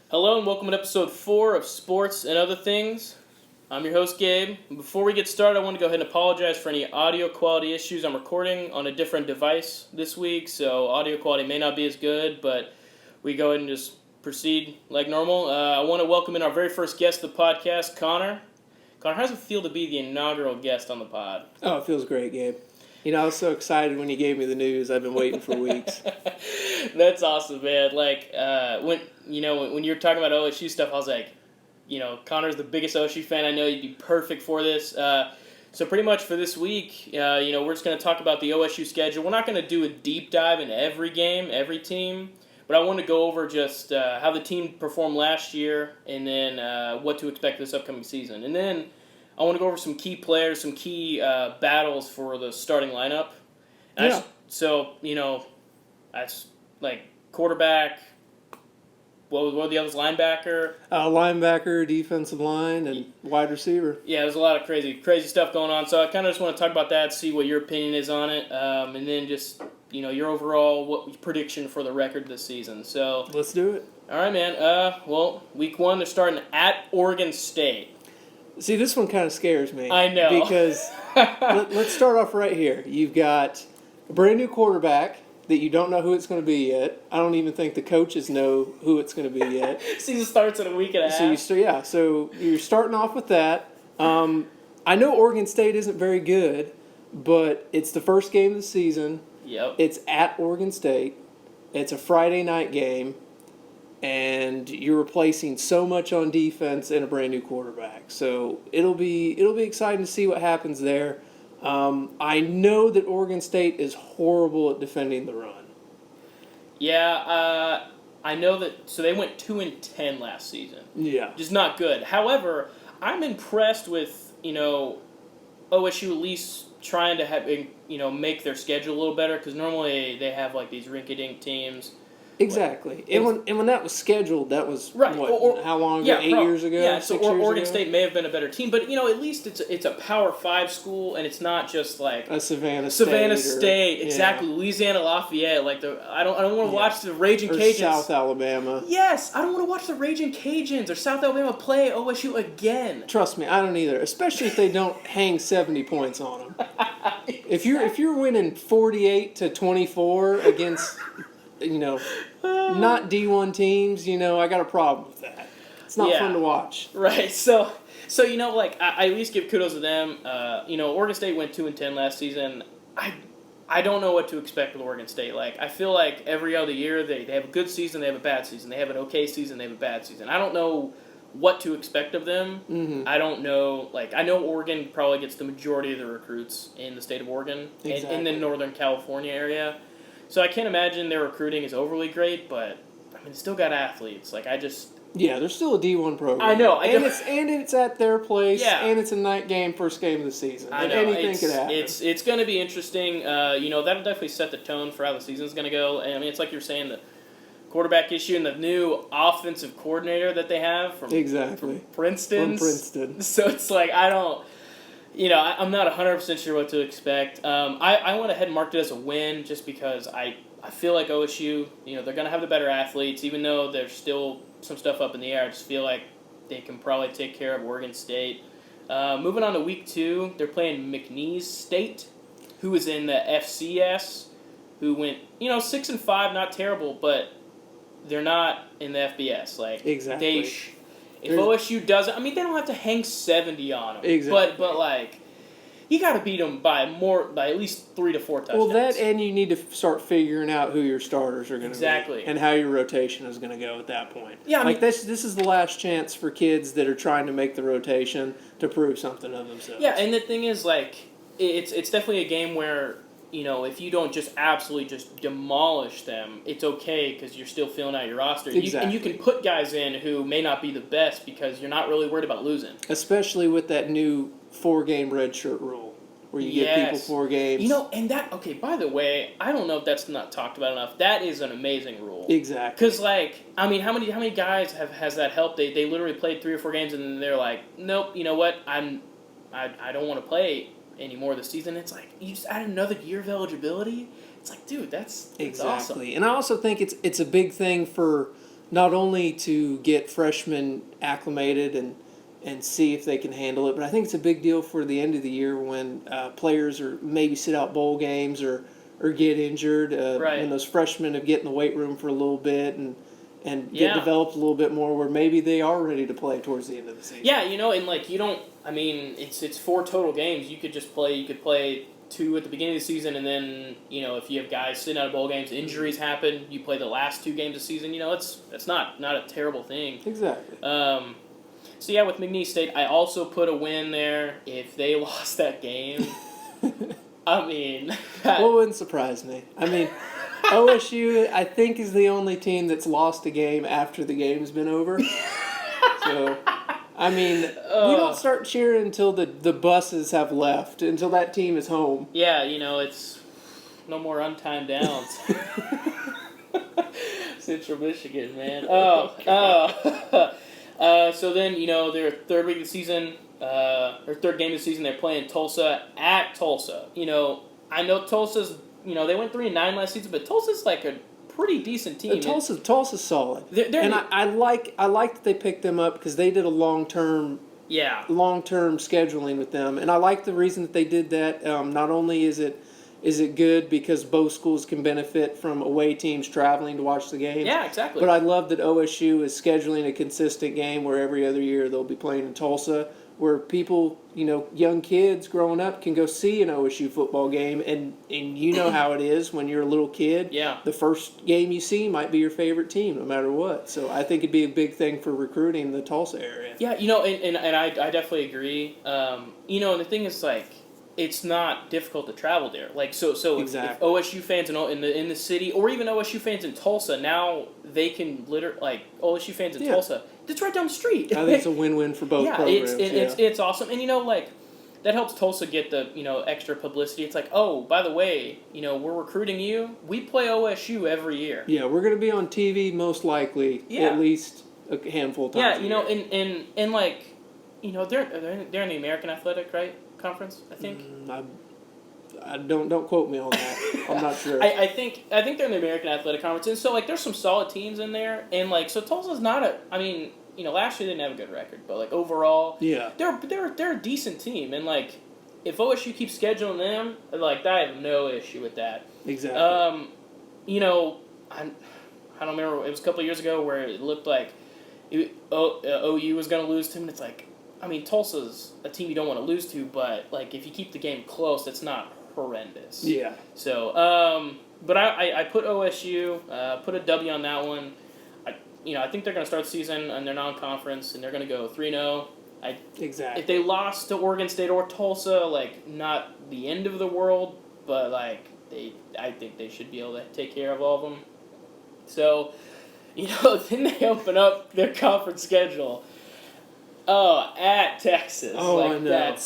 Hello and welcome to episode 4 of Sports and Other Things. I'm your host, Gabe. Before we get started, I want to go ahead and apologize for any audio quality issues. I'm recording on a different device this week, so audio quality may not be as good, but we go ahead and just proceed like normal. I want to welcome in our very first guest of the podcast, Connor. Connor, how does it feel to be the inaugural guest on the pod? Oh, it feels great, Gabe. I was so excited when you gave me the news. I've been waiting for weeks. That's awesome, man. When you're talking about OSU stuff, I was like, Connor's the biggest OSU fan I know. You'd be perfect for this. So pretty much for this week, we're just going to talk about the OSU schedule. We're not going to do a deep dive into every game, every team, but I want to go over just how the team performed last year and then what to expect this upcoming season. And then I want to go over some key players, some key battles for the starting lineup. And that's like quarterback. What were the others? Linebacker. Linebacker, defensive line, and wide receiver. Yeah, there's a lot of crazy stuff going on. So I kind of just want to talk about that, see what your opinion is on it, and then just your overall prediction for the record this season. So let's do it. All right, man. Week 1 they're starting at Oregon State. See, this one kind of scares me. I know. Because let's start off right here. You've got a brand new quarterback that you don't know who it's going to be yet. I don't even think the coaches know who it's going to be yet. Season starts in a week and a half. So you're starting off with that. I know Oregon State isn't very good, but it's the first game of the season. Yep. It's at Oregon State. It's a Friday night game. And you're replacing so much on defense and a brand new quarterback. So it'll be exciting to see what happens there. I know that Oregon State is horrible at defending the run. Yeah, I know that. So they went 2-10 last season. Yeah, just not good. However, I'm impressed with OSU at least trying to have make their schedule a little better because normally they have like these rinky-dink teams. Exactly. And when that was scheduled, that was right. How long ago? 8 years ago? Yeah, so Oregon ago? State may have been a better team, but at least it's a Power 5 school, and it's not just like a Savannah State. Exactly. Yeah. Louisiana Lafayette. I don't want to watch the Raging Cajuns. South Alabama. Yes, I don't want to watch the Raging Cajuns or South Alabama play OSU again. Trust me, I don't either. Especially if they don't hang 70 points on them. If you're winning 48-24 against not D1 teams, I got a problem with that. It's not fun to watch. Right. So I at least give kudos to them. Oregon State went 2-10 last season. I don't know what to expect with Oregon State. I feel like every other year they have a good season, they have a bad season. They have an okay season, they have a bad season. I don't know what to expect of them. Mm-hmm. I don't know. I know Oregon probably gets the majority of the recruits in the state of Oregon, exactly. in the Northern California area. So I can't imagine their recruiting is overly great, but it's still got athletes. They're still a D1 program. I know, it's at their place. Yeah. And it's a night game, first game of the season. I know. Anything could happen. It's going to be interesting. That'll definitely set the tone for how the season's going to go. And it's like you're saying, the quarterback issue and the new offensive coordinator that they have from Princeton. So it's I'm not 100% sure what to expect. I went ahead and marked it as a win just because I feel like OSU, they're going to have the better athletes, even though there's still some stuff up in the air. I just feel like they can probably take care of Oregon State. Moving on to week 2, they're playing McNeese State, who is in the FCS, who went, 6-5, not terrible, but they're not in the FBS. Exactly. If OSU doesn't, they don't have to hang 70 on them. Exactly. But you got to beat them by at least 3 to 4 touchdowns. Well, that and you need to start figuring out who your starters are going to be and how your rotation is going to go at that point. Yeah, this is the last chance for kids that are trying to make the rotation to prove something of themselves. Yeah, and the thing is, it's definitely a game where if you don't just absolutely just demolish them, it's okay because you're still filling out your roster. Exactly. And you can put guys in who may not be the best because you're not really worried about losing. Especially with that new 4-game redshirt rule where you give people 4 games. And that, okay, by the way, I don't know if that's not talked about enough. That is an amazing rule. Exactly. Because, how many guys has that helped? They literally played 3 or 4 games and then they're like, nope, you know what, I don't want to play anymore this season. It's you just add another year of eligibility. It's dude, that's exactly awesome. And I also think it's a big thing for not only to get freshmen acclimated and see if they can handle it, but I think it's a big deal for the end of the year when players are maybe sit out bowl games or get injured. And those freshmen have get in the weight room for a little bit and get developed a little bit more where maybe they are ready to play towards the end of the season. Yeah, and you don't. I mean, it's 4 total games. You could play 2 at the beginning of the season, and then if you have guys sitting out of bowl games, injuries happen. You play the last 2 games of the season. It's not a terrible thing. Exactly. So yeah, with McNeese State, I also put a win there. If they lost that game, I mean, well, it wouldn't surprise me. I mean, OSU, I think, is the only team that's lost a game after the game's been over. So, I mean, we don't start cheering until the buses have left, until that team is home. Yeah, it's no more untimed downs. Central Michigan, man. So then, their third week of the season, or third game of the season, they're playing Tulsa at Tulsa. I know Tulsa's, they went 3-9 last season, but Tulsa's like a pretty decent team. Tulsa's solid. I like that they picked them up because they did a long-term scheduling with them, and I like the reason that they did that. Not only is it good because both schools can benefit from away teams traveling to watch the games. Yeah, exactly. But I love that OSU is scheduling a consistent game where every other year they'll be playing in Tulsa, where people, young kids growing up can go see an OSU football game, and you know how it is when you're a little kid. Yeah. The first game you see might be your favorite team, no matter what. So I think it'd be a big thing for recruiting the Tulsa area. Yeah, and I definitely agree. And the thing is, like, it's not difficult to travel there. Like, so exactly. if OSU fans in the city, or even OSU fans in Tulsa, now they can OSU fans in Tulsa. It's right down the street. I think it's a win-win for both programs. It's awesome, and that helps Tulsa get the extra publicity. It's like, oh, by the way, we're recruiting you. We play OSU every year. Yeah, we're going to be on TV most likely at least a handful of times. Yeah, and they're in the American Athletic Conference, I think. I don't quote me on that. I'm not sure. I think they're in the American Athletic Conference, and so there's some solid teams in there, and so Tulsa's not last year they didn't have a good record, but overall, they're a decent team, and if OSU keeps scheduling them, I have no issue with that. Exactly. I don't remember. It was a couple of years ago where it looked like OU was going to lose to them. And it's Tulsa's a team you don't want to lose to, but if you keep the game close, it's not horrendous. Yeah. So, but I put OSU, put a W on that one. I think they're going to start the season on their non-conference, and they're going to go 3-0. Exactly. If they lost to Oregon State or Tulsa, not the end of the world, but I think they should be able to take care of all of them. So, then they open up their conference schedule. Oh, at Texas. Oh, I know.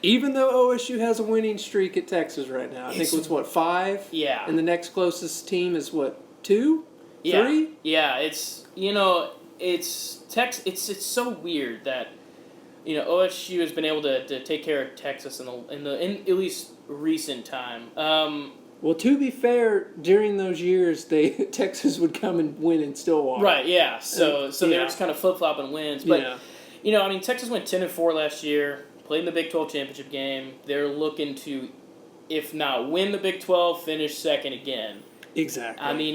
Even though OSU has a winning streak at Texas right now. I think it's 5? Yeah. And the next closest team is 2? Yeah. 3? Yeah, it's it's so weird that OSU has been able to take care of Texas in at least recent time. Well, to be fair, during those years, Texas would come and win in Stillwater. Right. Yeah. So they were just kind of flip flopping wins, but Texas went 10-4 last year, played in the Big 12 championship game. They're looking to, if not win the Big 12, finish second again. Exactly.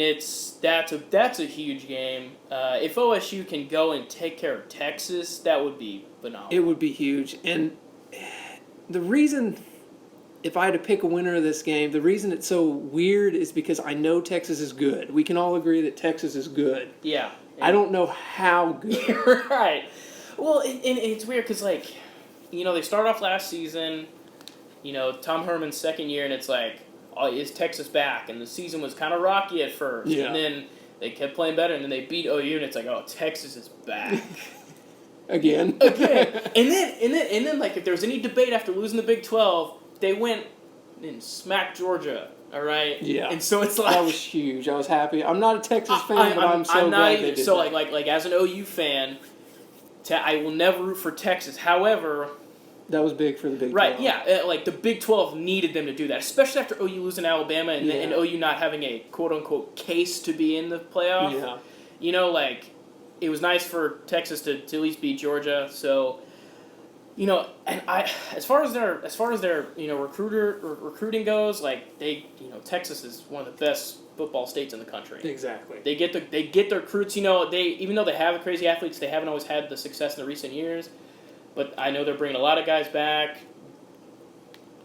That's a huge game. If OSU can go and take care of Texas, that would be phenomenal. It would be huge. And the reason, if I had to pick a winner of this game, the reason it's so weird is because I know Texas is good. We can all agree that Texas is good. Yeah. I don't know how good. Right. Well, and it's weird because, they started off last season, Tom Herman's second year, and it's is Texas back? And the season was kind of rocky at first. Yeah. And then they kept playing better, and then they beat OU, and it's Texas is back. Again. And then if there was any debate after losing the Big 12, they went and smacked Georgia. All right. Yeah. And so it's that was huge. I was happy. I'm not a Texas fan, but I'm so glad they did that. Like as an OU fan, I will never root for Texas. However, that was big for the Big 12. Right, yeah. The Big 12 needed them to do that, especially after OU losing to Alabama and OU not having a quote-unquote case to be in the playoff. Yeah. like, it was nice for Texas to at least beat Georgia. So, and as far as their recruiting goes, like Texas is one of the best football states in the country. Exactly. They get their recruits. Even though they have crazy athletes, they haven't always had the success in the recent years. But I know they're bringing a lot of guys back.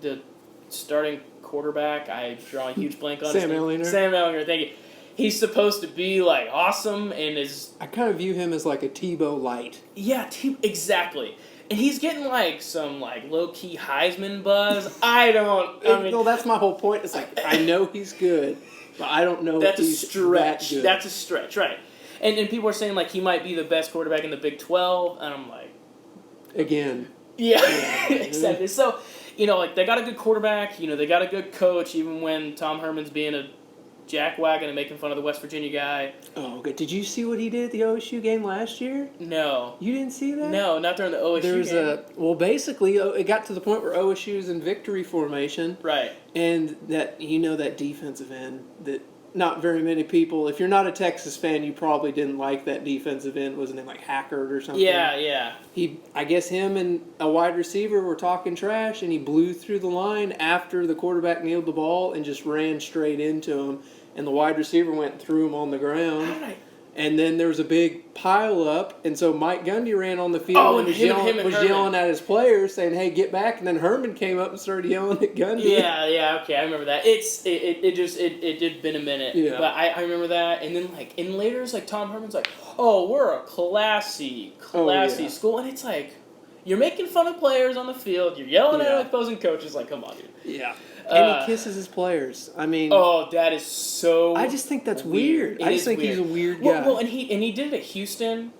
The starting quarterback, I draw a huge blank on Sam Ehlinger. Sam Ehlinger, thank you. He's supposed to be like awesome and is. I kind of view him as like a Tebow light. Yeah, exactly. And he's getting like some like low key Heisman buzz. No, that's my whole point. It's like I know he's good, but I don't know if he's a stretch. that good. That's a stretch, right? And people are saying like he might be the best quarterback in the Big 12, and I'm like, again. Yeah, exactly. So, like they got a good quarterback. They got a good coach. Even when Tom Herman's being a jackwagon and making fun of the West Virginia guy. Oh, good. Did you see what he did at the OSU game last year? No. You didn't see that? No, not during the OSU game. Basically, it got to the point where OSU's in victory formation. Right. And that, that defensive end that not very many people, if you're not a Texas fan, you probably didn't like that defensive end. Wasn't it like Hackard or something? Yeah. I guess him and a wide receiver were talking trash, and he blew through the line after the quarterback kneeled the ball and just ran straight into him. And the wide receiver went and threw him on the ground. And then there was a big pile up, and so Mike Gundy ran on the field and was yelling at his players, saying, "Hey, get back!" And then Herman came up and started yelling at Gundy. Yeah, okay, I remember that. It did been a minute, but I remember that. And then and later it's like Tom Herman's like, "Oh, we're a classy school," and it's like you're making fun of players on the field, you're yelling at opposing coaches. Like, come on, dude. Yeah. And he kisses his players. I mean, that is so. I just think that's weird. I just think he's a weird guy. Well, and he did it at Houston.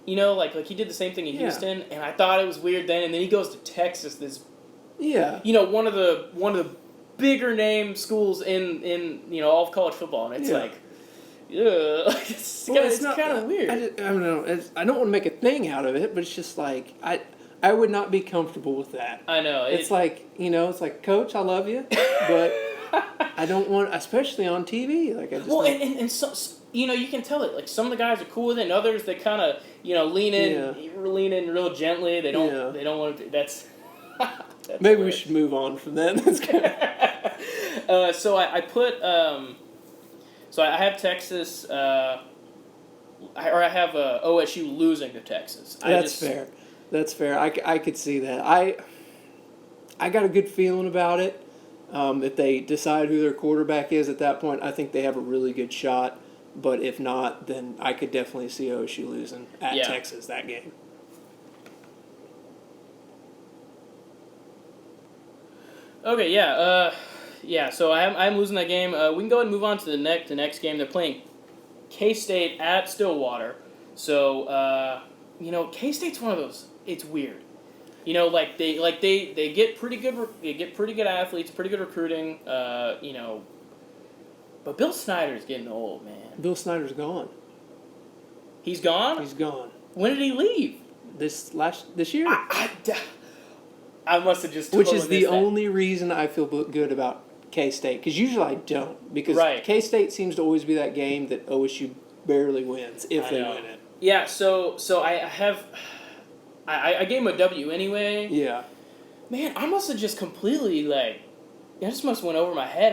Like he did the same thing in Houston, and I thought it was weird then. And then he goes to Texas. One of the bigger name schools in all of college football, and it's like, yeah, it's kind of weird. I don't know. I don't want to make a thing out of it, but it's just like I would not be comfortable with that. I know. It's like, Coach, I love you, but I don't want, especially on TV. Like I just. Well, and so, you can tell it. Like some of the guys are cool with it, and others they kind of lean in real gently. They don't want to. That's maybe we should move on from that. That's good. So I put. So I have Texas. I have OSU losing to Texas. That's fair. That's fair. I could see that. I got a good feeling about it. If they decide who their quarterback is at that point, I think they have a really good shot. But if not, then I could definitely see OSU losing at Texas that game. Okay, yeah. So I'm losing that game. We can go ahead and move on to the next game. They're playing K-State at Stillwater. So K-State's one of those. It's weird. They get pretty good. They get pretty good athletes, pretty good recruiting. But Bill Snyder's getting old, man. Bill Snyder's gone. He's gone? He's gone. When did he leave? This year. I must have just. Which is the only reason I feel good about K-State, because usually I don't, because K-State seems to always be that game that OSU barely wins if they win it. Yeah. So I gave him a W anyway. Yeah. Man, I must have just completely I just must have went over my head.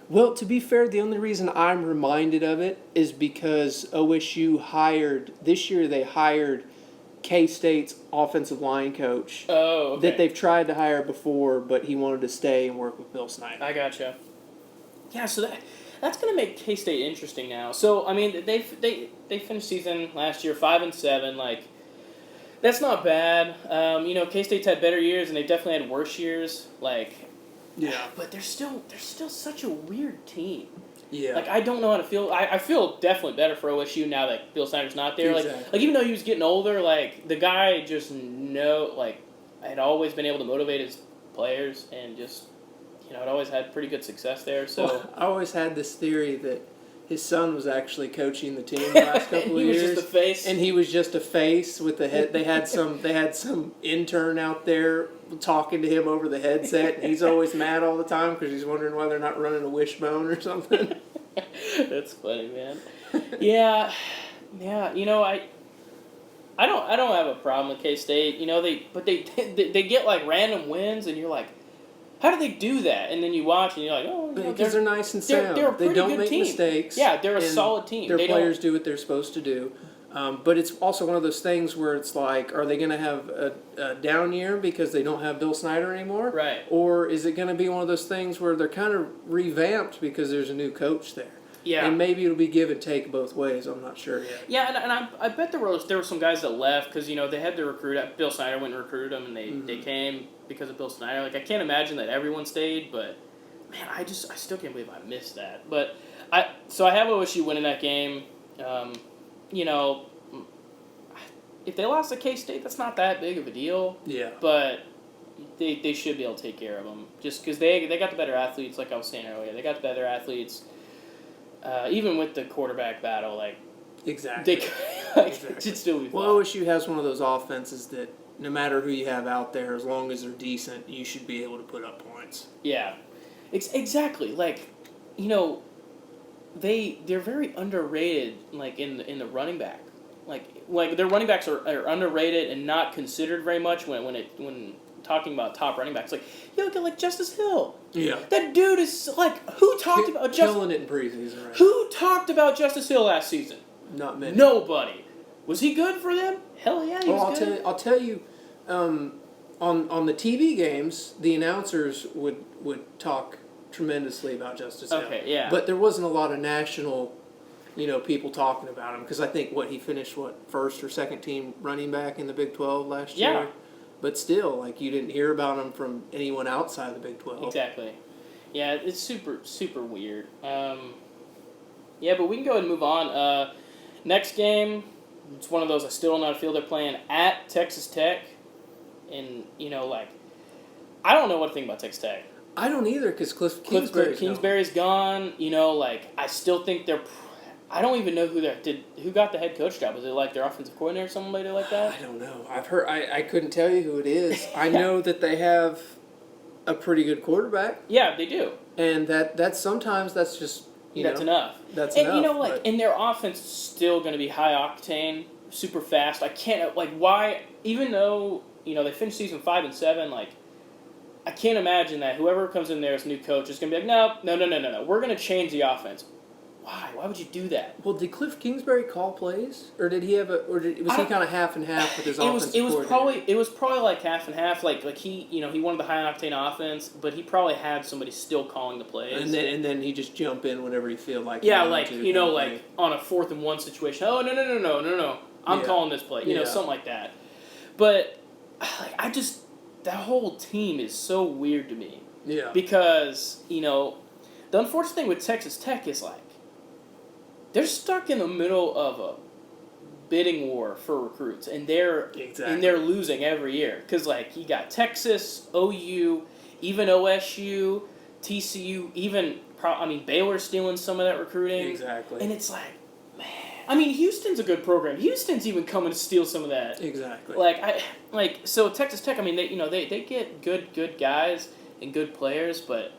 Well, to be fair, the only reason I'm reminded of it is because OSU this year they hired K-State's offensive line coach. Oh, okay. That they've tried to hire before, but he wanted to stay and work with Bill Snyder. I gotcha. Yeah, so that's going to make K-State interesting now. So, I mean, they finished season last year 5-7, that's not bad. K-State's had better years, and they've definitely had worse years. But they're still such a weird team. Yeah. I don't know how to feel. I feel definitely better for OSU now that Bill Snyder's not there. Exactly. Even though he was getting older, the guy just had always been able to motivate his players and just, had always had pretty good success there. So well, I always had this theory that his son was actually coaching the team the last couple of years. He was just a face. And he was just a face with the head. They had some intern out there talking to him over the headset. And he's always mad all the time because he's wondering why they're not running a wishbone or something. That's funny, man. Yeah. Yeah, I don't have a problem with K-State. They get like random wins, and you're like, how do they do that? And then you watch, and you're like, oh, because they're nice and sound. They're a pretty they don't good make team. mistakes. Yeah, they're a solid team. Their players do what they're supposed to do. But it's also one of those things where it's like, are they going to have a down year because they don't have Bill Snyder anymore? Right. Or is it going to be one of those things where they're kind of revamped because there's a new coach there? Yeah. And maybe it'll be give and take both ways. I'm not sure yet. Yeah, and I bet there were some guys that left because, they had to recruit. Bill Snyder went and recruited them, and they came because of Bill Snyder. Like, I can't imagine that everyone stayed, but, man, I still can't believe I missed that. But, I have OSU winning that game. If they lost to K-State, that's not that big of a deal. Yeah. But they should be able to take care of them. Just because they got the better athletes, like I was saying earlier. They got the better athletes. Even with the quarterback battle, like... Exactly. It should still be fun. Well, OSU has one of those offenses that no matter who you have out there, as long as they're decent, you should be able to put up points. Yeah. Exactly. Like, they're very underrated, like, in the running back. Like their running backs are underrated and not considered very much when talking about top running backs. Like, you look at like Justice Hill. Yeah. That dude is like, who talked about Justice? Killing it in preseason, right? Who talked about Justice Hill last season? Not many. Nobody. Was he good for them? Hell yeah, he was good. I'll tell you, on the TV games, the announcers would talk tremendously about Justice Hill. Okay, yeah. But there wasn't a lot of national, people talking about him because I think he finished first or second team running back in the Big 12 last year. Yeah. But still, you didn't hear about him from anyone outside the Big 12. Exactly. Yeah, it's super, super weird. Yeah, but we can go ahead and move on. Next game, it's one of those I still don't know how to feel. They're playing at Texas Tech. And, I don't know what to think about Texas Tech. I don't either because Cliff Kingsbury's gone. I still think I don't even know who got the head coach job. Was it like their offensive coordinator or somebody like that? I don't know. I've heard. I couldn't tell you who it is. I know that they have a pretty good quarterback. Yeah, they do. And that's sometimes that's just that's enough. That's and enough. And their offense is still going to be high octane, super fast. I can't why even though they finished season 5 and 7 I can't imagine that whoever comes in there as new coach is going to be like, no. We're going to change the offense. Why? Why would you do that? Well, did Cliff Kingsbury call plays, or did he have was he kind of half and half with his offensive coordinator? It was probably like half and half. Like he he wanted the high octane offense, but he probably had somebody still calling the plays. And then he just jump in whenever he feel like. Yeah, on a 4th and 1 situation. Oh no! I'm calling this play. Something like that. But that whole team is so weird to me. Yeah. Because the unfortunate thing with Texas Tech is they're stuck in the middle of a bidding war for recruits, and they're losing every year because you got Texas, OU, even OSU, TCU, even Baylor's stealing some of that recruiting. Exactly. And it's man, Houston's a good program. Houston's even coming to steal some of that. Exactly. So Texas Tech. They get good guys and good players, but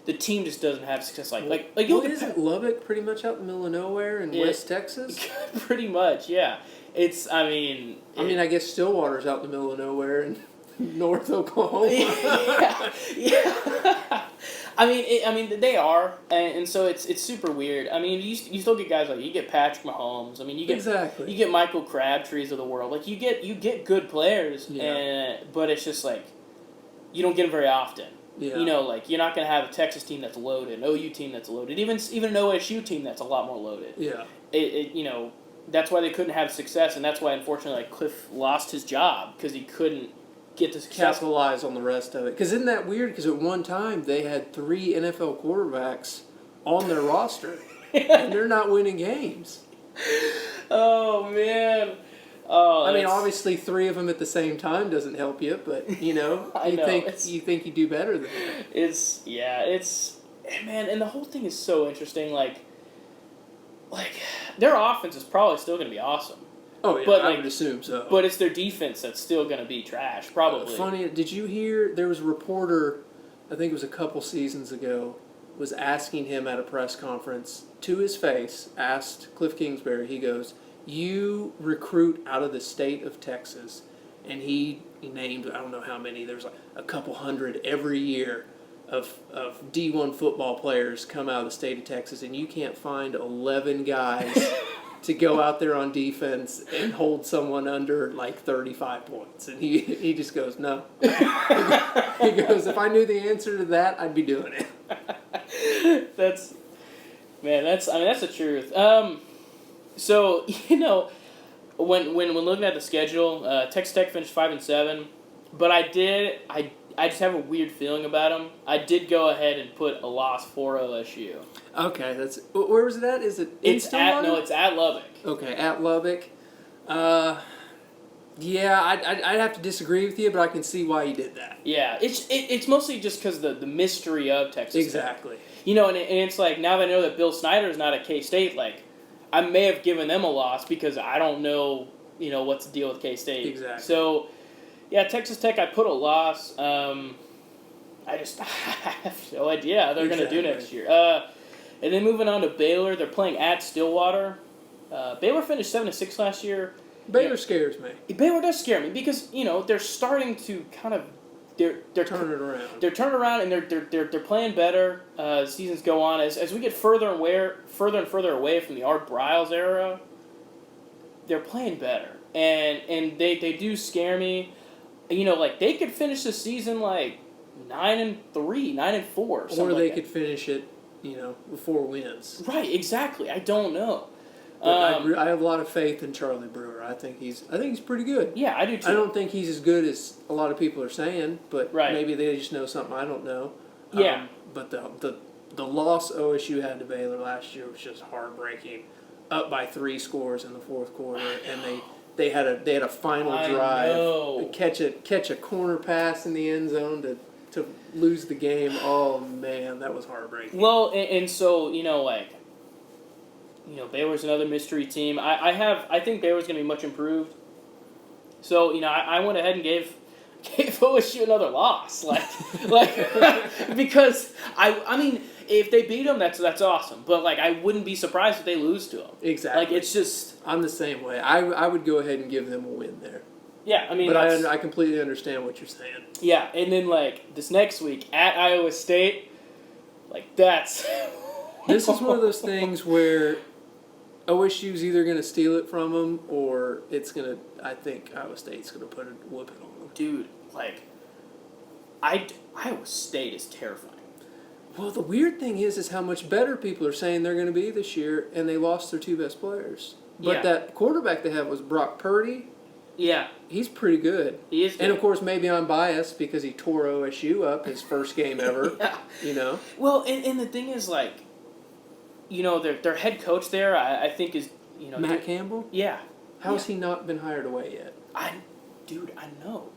the team just doesn't have success isn't Lubbock pretty much out in the middle of nowhere in West Texas? Pretty much, yeah. It's I guess Stillwater's out in the middle of nowhere in North Oklahoma. yeah. They are, and so it's super weird. You still get guys you get Patrick Mahomes. You get Michael Crabtrees of the world. You get good players, but it's just you don't get them very often. Yeah. You're not going to have a Texas team that's loaded, an OU team that's loaded, even an OSU team that's a lot more loaded. Yeah. That's why they couldn't have success, and that's why, unfortunately, Cliff lost his job, because he couldn't get the success. Capitalize on the rest of it. Because isn't that weird? Because at one time, they had 3 NFL quarterbacks on their roster, and they're not winning games. Oh, man. Oh, obviously 3 of them at the same time doesn't help you, but you think you do better than that. Man, and the whole thing is so interesting. Their offense is probably still going to be awesome. Oh yeah, but I would assume so. But it's their defense that's still going to be trash, probably. Funny, did you hear there was a reporter, I think it was a couple seasons ago, was asking him at a press conference to his face, asked Cliff Kingsbury. He goes, You recruit out of the state of Texas, and he named, I don't know how many, there's like a couple hundred every year of D1 football players come out of the state of Texas, and you can't find 11 guys to go out there on defense and hold someone under like 35 points. And he just goes, no. He goes, if I knew the answer to that, I'd be doing it. That's the truth. So, when looking at the schedule, Texas Tech finished 5-7, but I just have a weird feeling about them. I did go ahead and put a loss for OSU. Okay, where was it at? Is it in Stillwater? It's at Lubbock. Okay, at Lubbock. Yeah, I'd have to disagree with you, but I can see why you did that. Yeah, it's mostly just because the mystery of Texas exactly. Tech. And it's like, now that I know that Bill Snyder is not at K-State, like, I may have given them a loss because I don't know, what's the deal with K-State. Exactly. So, yeah, Texas Tech, I put a loss. I have no idea how they're going to do next year. And then moving on to Baylor, they're playing at Stillwater. Baylor finished 7-6 last year. Baylor scares me. Baylor does scare me because they're starting to kind of they're turning it around. They're turning around and they're playing better. Seasons go on as we get further and further away from the Art Briles era. They're playing better and they do scare me. Like they could finish the season like 9-3, 9-4, or they could finish it, with 4 wins. Right, exactly. I don't know. But I have a lot of faith in Charlie Brewer. I think he's pretty good. Yeah, I do too. I don't think he's as good as a lot of people are saying, but maybe they just know something I don't know. Yeah. But the loss OSU had to Baylor last year was just heartbreaking. Up by 3 scores in the fourth quarter, and they had a final drive, catch a corner pass in the end zone to lose the game. Oh man, that was heartbreaking. Well, and so Baylor's another mystery team. I think Baylor's going to be much improved. So I went ahead and gave OSU another loss, because I mean if they beat them, that's awesome. But I wouldn't be surprised if they lose to them. Exactly. It's just I'm the same way. I would go ahead and give them a win there. Yeah, I mean, but I completely understand what you're saying. Yeah, and then this next week at Iowa State, that's. This is one of those things where OSU's either going to steal it from them or it's going to. I think Iowa State's going to put a whooping on them. Dude, Iowa State is terrifying. Well, the weird thing is how much better people are saying they're going to be this year, and they lost their 2 best players. But that quarterback they have was Brock Purdy. Yeah. He's pretty good. He is good. And, of course, maybe I'm biased because he tore OSU up his first game ever. Yeah. Well, and the thing is, their head coach there, I think is, Matt Campbell? Yeah. How has he not been hired away yet? I know.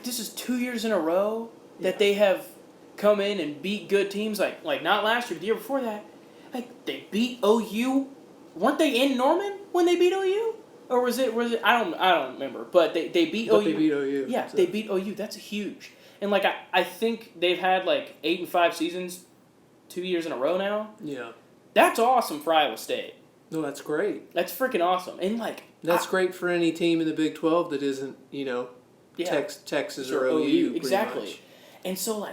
This is 2 years in a row that they have come in and beat good teams. Like not last year, but the year before that. They beat OU. Weren't they in Norman when they beat OU? Or was it I don't remember. But they beat OU. They beat OU. Yeah, so. They beat OU. That's huge. And I think they've had 8 and 5 seasons 2 years in a row now. Yeah. That's awesome for Iowa State. No, that's great. That's freaking awesome. And that's great for any team in the Big 12 that isn't, Texas or OU. Exactly. Much. And so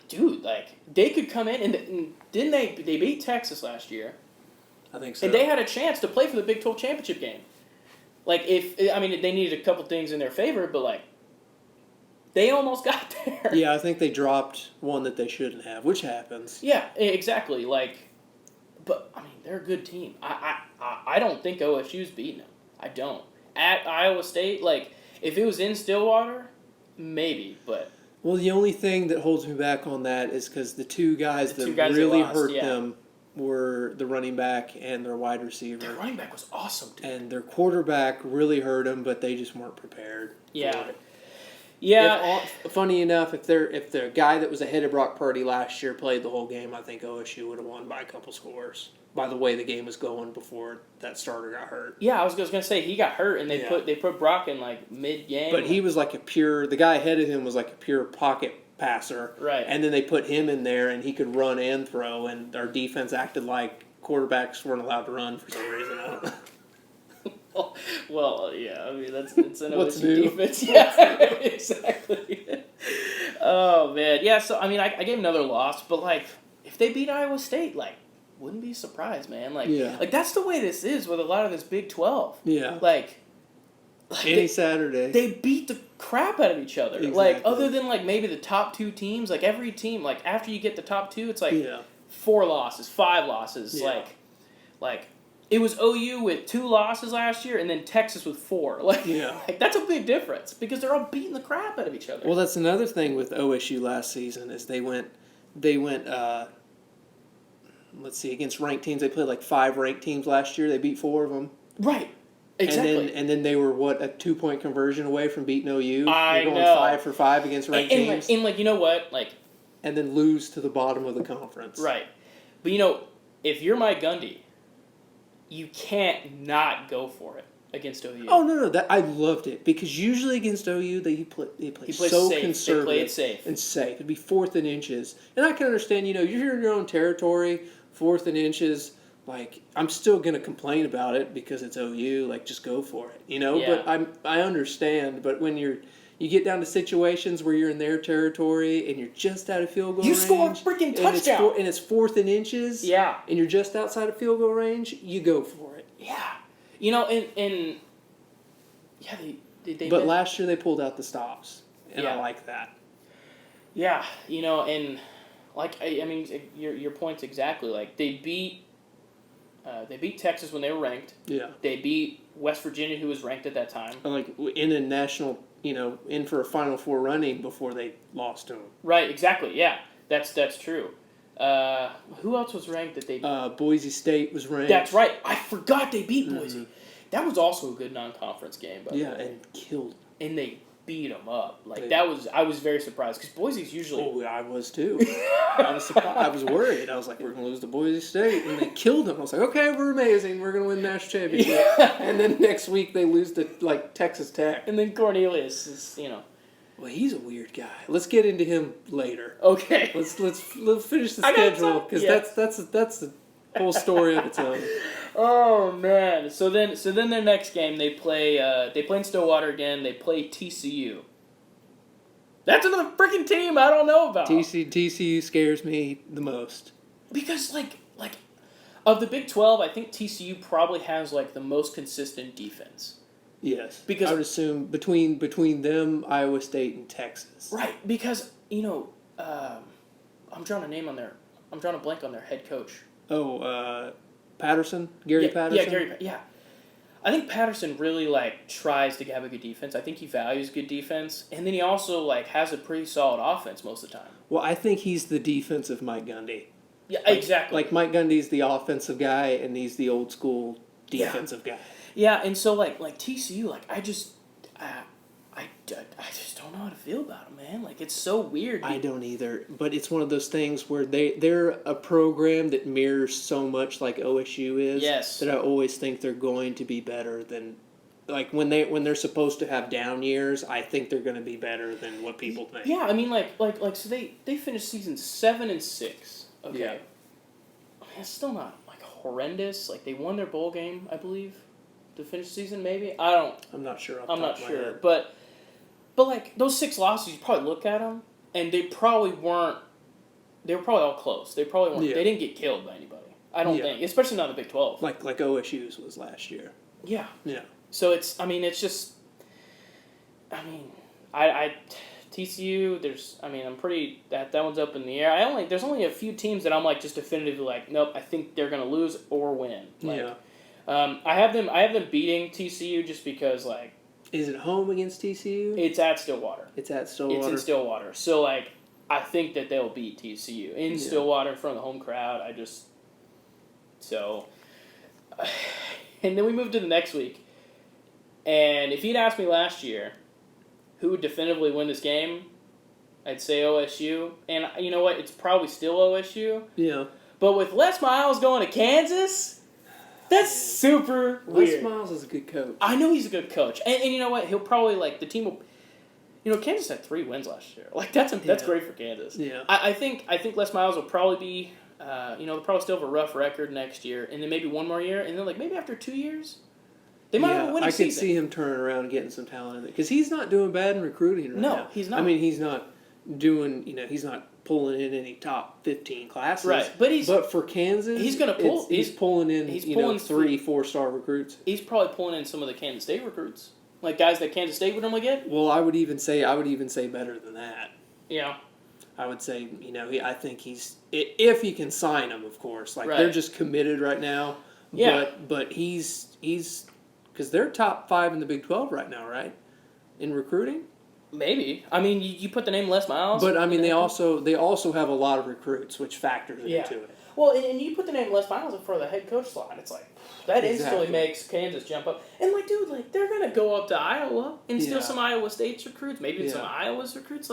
dude, they could come in and didn't they beat Texas last year? I think so. And they had a chance to play for the Big 12 championship game. They needed a couple things in their favor, but they almost got there. Yeah, I think they dropped one that they shouldn't have, which happens. Yeah, exactly. But I mean, they're a good team. I don't think OSU's beating them. I don't. At Iowa State, if it was in Stillwater, maybe, but. Well, the only thing that holds me back on that is because the two guys that really hurt them were the running back and their wide receiver. Their running back was awesome, dude. And their quarterback really hurt them, but they just weren't prepared. Yeah. Yeah. Funny enough, if the guy that was ahead of Brock Purdy last year played the whole game, I think OSU would have won by a couple scores. By the way the game was going before that starter got hurt. Yeah, I was gonna say he got hurt, and they put Brock in mid game. But he was the guy ahead of him was a pure pocket passer. Right. And then they put him in there, and he could run and throw, and our defense acted like quarterbacks weren't allowed to run for some reason. I don't know. Well, yeah, I mean it's an What's OSU new? defense. Yeah, exactly. Oh man, yeah. So I mean, I gave another loss, but like if they beat Iowa State, like wouldn't be surprised, man. Like that's the way this is with a lot of this Big 12. Yeah. Like Any Saturday. They beat the crap out of each other. Exactly. Like other than like maybe the top two teams, like every team, like after you get the top two, it's like 4 losses, 5 losses. Yeah. Like it was OU with 2 losses last year, and then Texas with 4. Like that's a big difference because they're all beating the crap out of each other. Well, that's another thing with OSU last season is they went. Let's see, against ranked teams. They played like 5 ranked teams last year. They beat 4 of them. Right. Exactly. And then they were a 2-point conversion away from beating OU. I They're going know. 5 for 5 against ranked teams. And like you know what, like. And then lose to the bottom of the conference. Right, but you know, if you're Mike Gundy, you can't not go for it against OU. Oh no! I loved it because usually against OU they play so safe. conservative. They play it safe and safe. It'd be 4th and inches, and I can understand. You know, you're in your own territory, 4th and inches. Like I'm still gonna complain about it because it's OU. Like just go for it, you know. Yeah. But I understand. But when you get down to situations where you're in their territory and you're just out of field goal range. You score a freaking touchdown. And it's 4th and inches. Yeah. And you're just outside of field goal range. You go for it. Yeah. You know, and yeah, they But last year they pulled out the stops, and I like that. Yeah, you know, and like I mean, your point's exactly like they beat Texas when they were ranked. Yeah. They beat West Virginia, who was ranked at that time. Like in a national, in for a Final Four running before they lost to them. Right. Exactly. Yeah. That's true. Who else was ranked that they beat? Boise State was ranked. That's right. I forgot they beat Boise. That was also a good non-conference game, by the way. And killed them. And they beat them up. Like I was very surprised because Boise's usually. Oh, I was too. I was surprised. I was worried. I was like, we're gonna lose to Boise State, and they killed them. I was like, okay, we're amazing. We're gonna win the national championship. And then next week they lose to like Texas Tech. And then Cornelius is, Well, he's a weird guy. Let's get into him later. Okay. Let's finish the schedule because that's the whole story of its own. Oh man! So then their next game they play in Stillwater again. They play TCU. That's another freaking team I don't know about. TCU scares me the most because like of the Big 12, I think TCU probably has like the most consistent defense. Yes, because I would assume between them, Iowa State and Texas. Right, because I'm drawing a blank on their head coach. Oh, Patterson, Gary Patterson. Yeah. I think Patterson really tries to have a good defense. I think he values good defense, and then he also has a pretty solid offense most of the time. Well, I think he's the defensive Mike Gundy. Yeah, exactly. Like Mike Gundy's the offensive guy, and he's the old school defensive guy. Yeah, and so like TCU, I just don't know how to feel about them, man. It's so weird. I don't either, but it's one of those things where they're a program that mirrors so much like OSU is. Yes. That I always think they're going to be better than, when they're supposed to have down years. I think they're going to be better than what people think. Yeah, I mean so they finished season 7-6. Okay. Yeah. I mean, it's still not horrendous. They won their bowl game, I believe, to finish the season. Maybe I'm not sure. I'm not sure, but those 6 losses, you probably look at them, and they probably weren't. They were probably all close. They probably weren't. Yeah. They didn't get killed by anybody. I don't think, especially not the Big 12. Like OSU's was last year. Yeah. Yeah. So it's just. TCU. I'm pretty that one's up in the air. There's only a few teams that I'm just definitively nope. I think they're gonna lose or win. I have them beating TCU just because Is it home against TCU? It's at Stillwater. It's in Stillwater. So I think that they'll beat TCU in Stillwater in front of the home crowd. And then we move to the next week. And if you'd asked me last year who would definitively win this game, I'd say OSU. And you know what? It's probably still OSU. Yeah. But with Les Miles going to Kansas, that's super weird. Les Miles is a good coach. I know he's a good coach. And you know what? He'll probably, the team will... Kansas had 3 wins last year. That's great for Kansas. Yeah. I think Les Miles will probably be... they'll probably still have a rough record next year. And then maybe one more year. And then, maybe after 2 years... They might have a winning season. I could see him turning around and getting some talent in it. Because he's not doing bad in recruiting right now. No, he's not. I mean, he's not doing, he's not pulling in any top 15 classes. Right. But for Kansas, he's going to pull. He's pulling in, 3-4-star recruits. He's probably pulling in some of the Kansas State recruits. Like guys that Kansas State would normally get. Well, I would even say better than that. Yeah. I would say, I think he's, if he can sign them, of course. Like, they're just committed right now. Yeah. But he's because they're top 5 in the Big 12 right now, right? In recruiting? Maybe. I mean, you put the name Les Miles. But, I mean, they also have a lot of recruits, which factors into it. Well, and you put the name Les Miles in front of the head coach slot. It's like, that instantly makes Kansas jump up. And, like, dude, like, they're going to go up to Iowa and steal some Iowa State's recruits. Maybe some Iowa's recruits.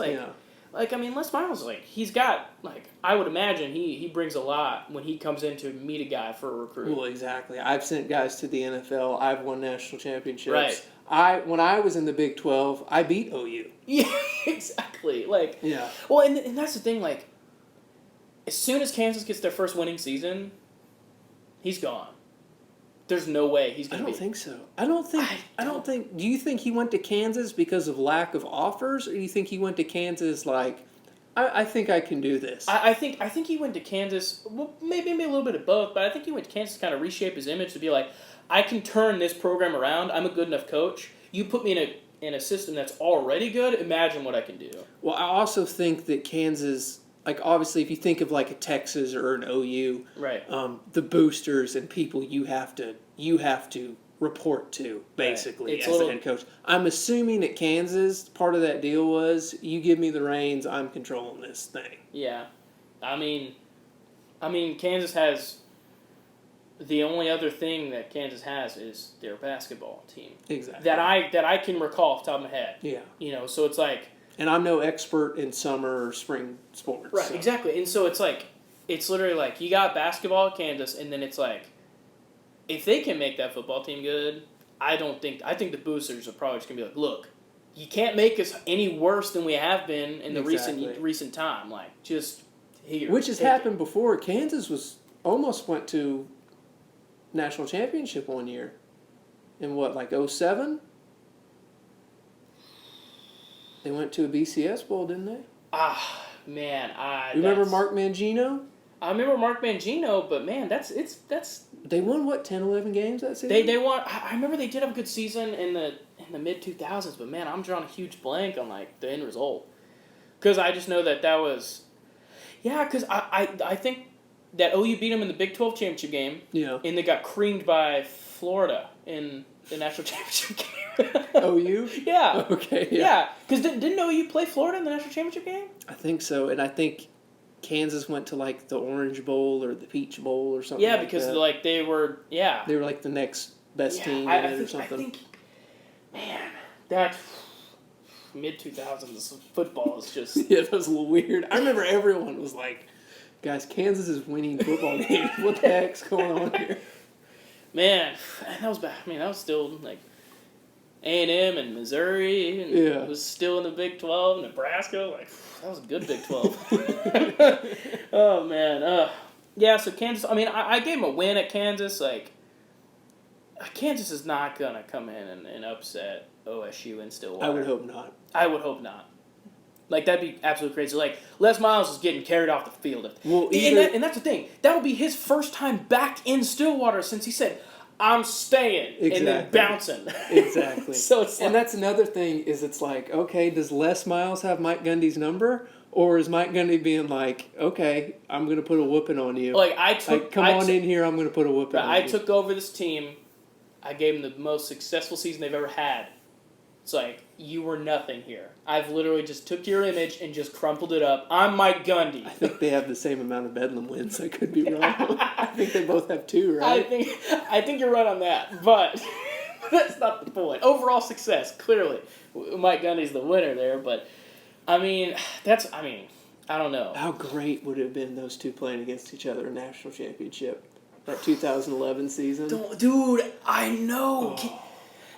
Like, I mean, Les Miles, like, he's got, like, I would imagine he brings a lot when he comes in to meet a guy for a recruit. Well, exactly. I've sent guys to the NFL. I've won national championships. Right. When I was in the Big 12, I beat OU. Yeah, exactly. Like, well, and that's the thing, like, as soon as Kansas gets their first winning season, he's gone. There's no way he's going to be. I don't think so. I don't think. Do you think he went to Kansas because of lack of offers, or do you think he went to Kansas like, I think I can do this? I think he went to Kansas. Well, maybe a little bit of both, but I think he went to Kansas to kind of reshape his image to be like, I can turn this program around. I'm a good enough coach. You put me in a system that's already good. Imagine what I can do. Well, I also think that Kansas. Like, obviously, if you think of, like, a Texas or an OU, right? The boosters and people you have to report to, basically, as the head coach. I'm assuming at Kansas, part of that deal was, you give me the reins, I'm controlling this thing. Yeah. I mean, Kansas has... The only other thing that Kansas has is their basketball team. Exactly. That I can recall off the top of my head. Yeah. So it's like... And I'm no expert in summer or spring sports. Right, exactly. And so it's like, it's literally like, you got basketball at Kansas, and then it's like, if they can make that football team good, I think the boosters are probably just going to be like, look, you can't make us any worse than we have been in the recent time. Like, just here. Which has happened before. Kansas almost went to national championship one year. In what, like 07? They went to a BCS Bowl, didn't they? Ah, man. You remember Mark Mangino? I remember Mark Mangino, but man, that's... They won, what, 10, 11 games that season? They won... I remember they did have a good season in the mid-2000s, but man, I'm drawing a huge blank on, like, the end result. Because I just know that was... Yeah, because I think that OU beat them in the Big 12 championship game. Yeah. And they got creamed by Florida in the national championship game. OU? Yeah. Okay, yeah. Because didn't OU play Florida in the national championship game? I think so, and I think Kansas went to like the Orange Bowl or the Peach Bowl or something. Yeah, because like they were like the next best team or something. I think, man, that mid-2000s football is just... Yeah, that was a little weird. I remember everyone was like, guys, Kansas is winning football games. What the heck's going on here? Man, that was bad. I mean, that was still like A&M and Missouri, and it was still in the Big 12. Nebraska, like that was a good Big 12. Oh man, yeah. So Kansas. I mean, I gave them a win at Kansas. Like Kansas is not gonna come in and upset OSU in Stillwater. I would hope not. I would hope not. Like, that'd be absolutely crazy. Like, Les Miles is getting carried off the field. Well, and that's the thing. That would be his first time back in Stillwater since he said, I'm staying, and then bouncing. Exactly. So it's like, and that's another thing is it's like, okay, does Les Miles have Mike Gundy's number? Or is Mike Gundy being like, okay, I'm going to put a whooping on you. Like, come on in here, I'm going to put a whooping on you. I took over this team. I gave them the most successful season they've ever had. It's like, you were nothing here. I've literally just took your image and just crumpled it up. I'm Mike Gundy. I think they have the same amount of Bedlam wins. I could be wrong. I think they both have 2, right? I think you're right on that, but that's not the point. Overall success, clearly. Mike Gundy's the winner there, but, I don't know. How great would it have been those two playing against each other in a national championship? That 2011 season? Dude, I know. Oh.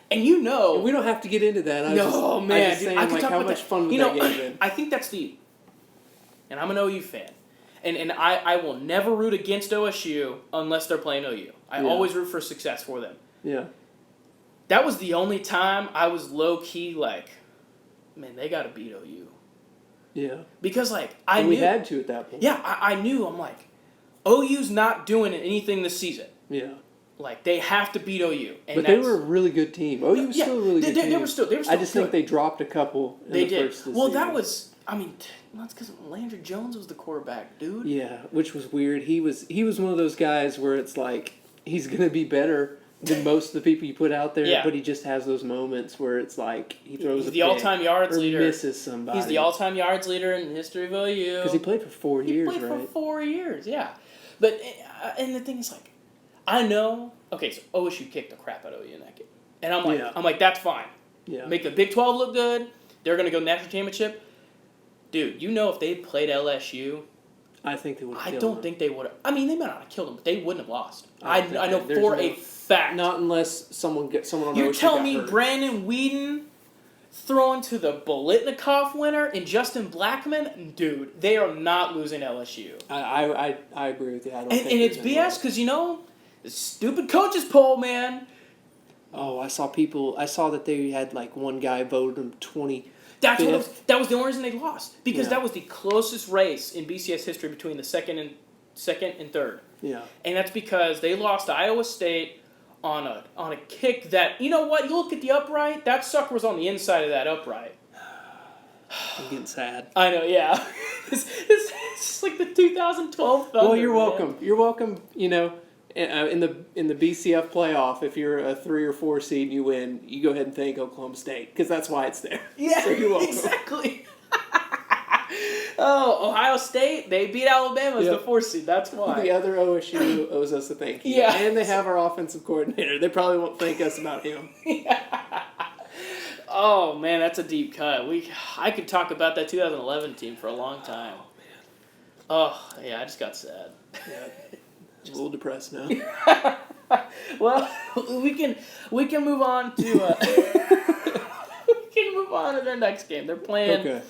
And you know... We don't have to get into that. I'm just saying, like, how much fun would that game been? I think that's the... And I'm an OU fan. And I will never root against OSU unless they're playing OU. I always root for success for them. Yeah. that was the only time I was low-key like, man, they got to beat OU. Yeah. Because, like, we had to at that point. Yeah, I knew. I'm like, OU's not doing anything this season. Yeah. Like, they have to beat OU. But they were a really good team. OU was still a really good team. They were still I just think they dropped a couple in the first Well, season. that was, I mean, that's because Landry Jones was the quarterback, dude. Yeah, which was weird. He was one of those guys where it's like, he's going to be better than most of the people you put out there, but he just has those moments where it's like he throws the all-time yards leader. Misses somebody. He's the all-time yards leader in the history of OU. Because he played for 4 years, right? He played for 4 years, yeah. But, and the thing is, like, I know, okay, so OSU kicked the crap out of OU in that game. And I'm like, that's fine. Yeah. Make the Big 12 look good. They're going to go national championship. Dude, you know if they played LSU, I think they would have killed them. I don't think they would have. I mean, they might not have killed them, but they wouldn't have lost. I know for a fact. Not unless someone on OSU You're telling me hurt. Brandon Whedon throwing to the Bolitnikov winner and Justin Blackman? Dude, they are not losing LSU. I agree with you. I don't and it's BS because, the stupid coaches poll, man. Oh, I saw that they had, like, one guy voted them 20. That was the only reason they lost. Because that was the closest race in BCS history between the second and third. Yeah. And that's because they lost to Iowa State on a kick that, you know what, you look at the upright, that sucker was on the inside of that upright. I'm getting sad. I know, yeah. It's just like the 2012 Thunder. Well, you're welcome. You're welcome, in the BCF playoff, if you're a 3 or 4 seed and you win, you go ahead and thank Oklahoma State because that's why it's there. Yeah, so you're welcome. Exactly. Oh, Ohio State, they beat Alabama as the 4th seed. That's why. The other OSU owes us a thank you. Yeah. And they have our offensive coordinator. They probably won't thank us about him. Oh, man, that's a deep cut. I could talk about that 2011 team for a long time. Oh, yeah, I just got sad. Yeah. Just a little depressed now. Well, we can move on to their next game. They're playing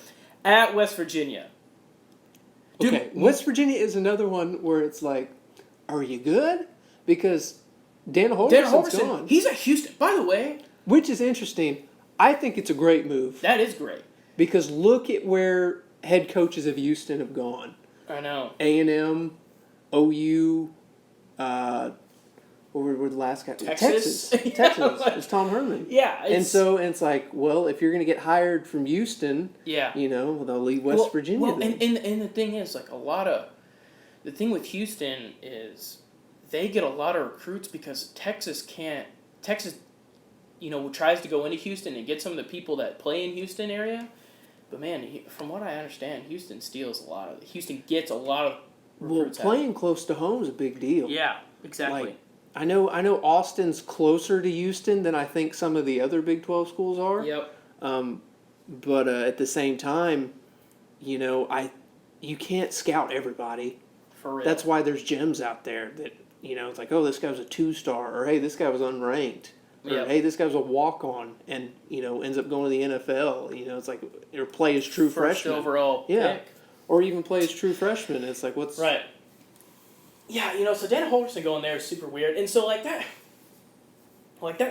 at West Virginia. Dude, okay, West Virginia is another one where it's like, are you good? Because Dana Holgerson's gone. He's at Houston, by the way. Which is interesting. I think it's a great move. That is great. Because look at where head coaches of Houston have gone. I know. A&M, OU, what were the last guys? Texas. Texas. It's Tom Herman. Yeah. And so it's like, well, if you're going to get hired from Houston, they'll leave West Virginia. Well, and the thing is, like, the thing with Houston is they get a lot of recruits because Texas, tries to go into Houston and get some of the people that play in Houston area. But, man, from what I understand, Houston gets a lot of recruits. Well, playing close to home is a big deal. Yeah, exactly. Like, I know Austin's closer to Houston than I think some of the other Big 12 schools are. Yep. But at the same time, you can't scout everybody. For real. That's why there's gems out there that, it's like, oh, this guy was a 2-star, or hey, this guy was unranked, or hey, this guy was a walk-on and, ends up going to the NFL. It's like, or play as true freshman. First overall pick. Or even play as true freshman. It's like, what's... Right. Yeah, so Dana Holgerson going there is super weird. And so, that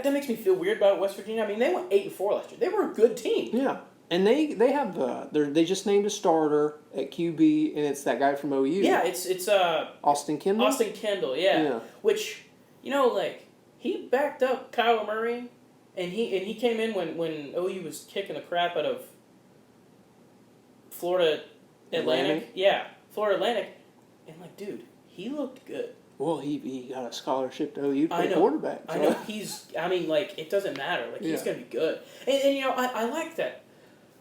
makes me feel weird about West Virginia. I mean, they went 8-4 last year. They were a good team. Yeah. And they have they just named a starter at QB, and it's that guy from OU. Yeah, it's Austin Kendall. Austin Kendall, yeah. Which, he backed up Kyler Murray, and he came in when OU was kicking the crap out of Florida Atlantic. Yeah, Florida Atlantic, and dude, he looked good. Well, he got a scholarship to OU to play quarterback. So. I know. It doesn't matter. He's going to be good. And I like that.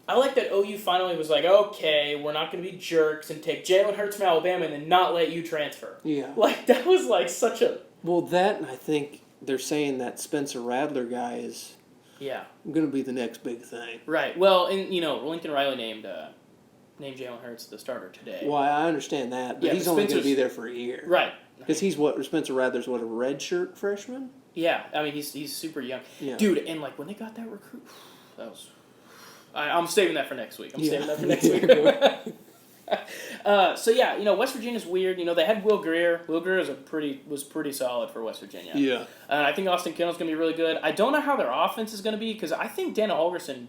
I like that OU finally was like, okay, we're not going to be jerks and take Jalen Hurts from Alabama and then not let you transfer. Yeah. That was such a... Well, and I think they're saying that Spencer Rattler guy is going to be the next big thing. Right. Well, and, Lincoln Riley named Jalen Hurts the starter today. Well, I understand that, but he's only going to be there for a year. Right. Because Spencer Rattler's a redshirt freshman? Yeah. I mean, he's super young. Yeah. Dude, and, when they got that recruit, that was... I'm saving that for next week. I'm saving that for next week. So yeah, West Virginia's weird. They had Will Greer. Will Greer was pretty solid for West Virginia. Yeah. I think Austin Kendall's gonna be really good. I don't know how their offense is gonna be because I think Dana Holgorsen.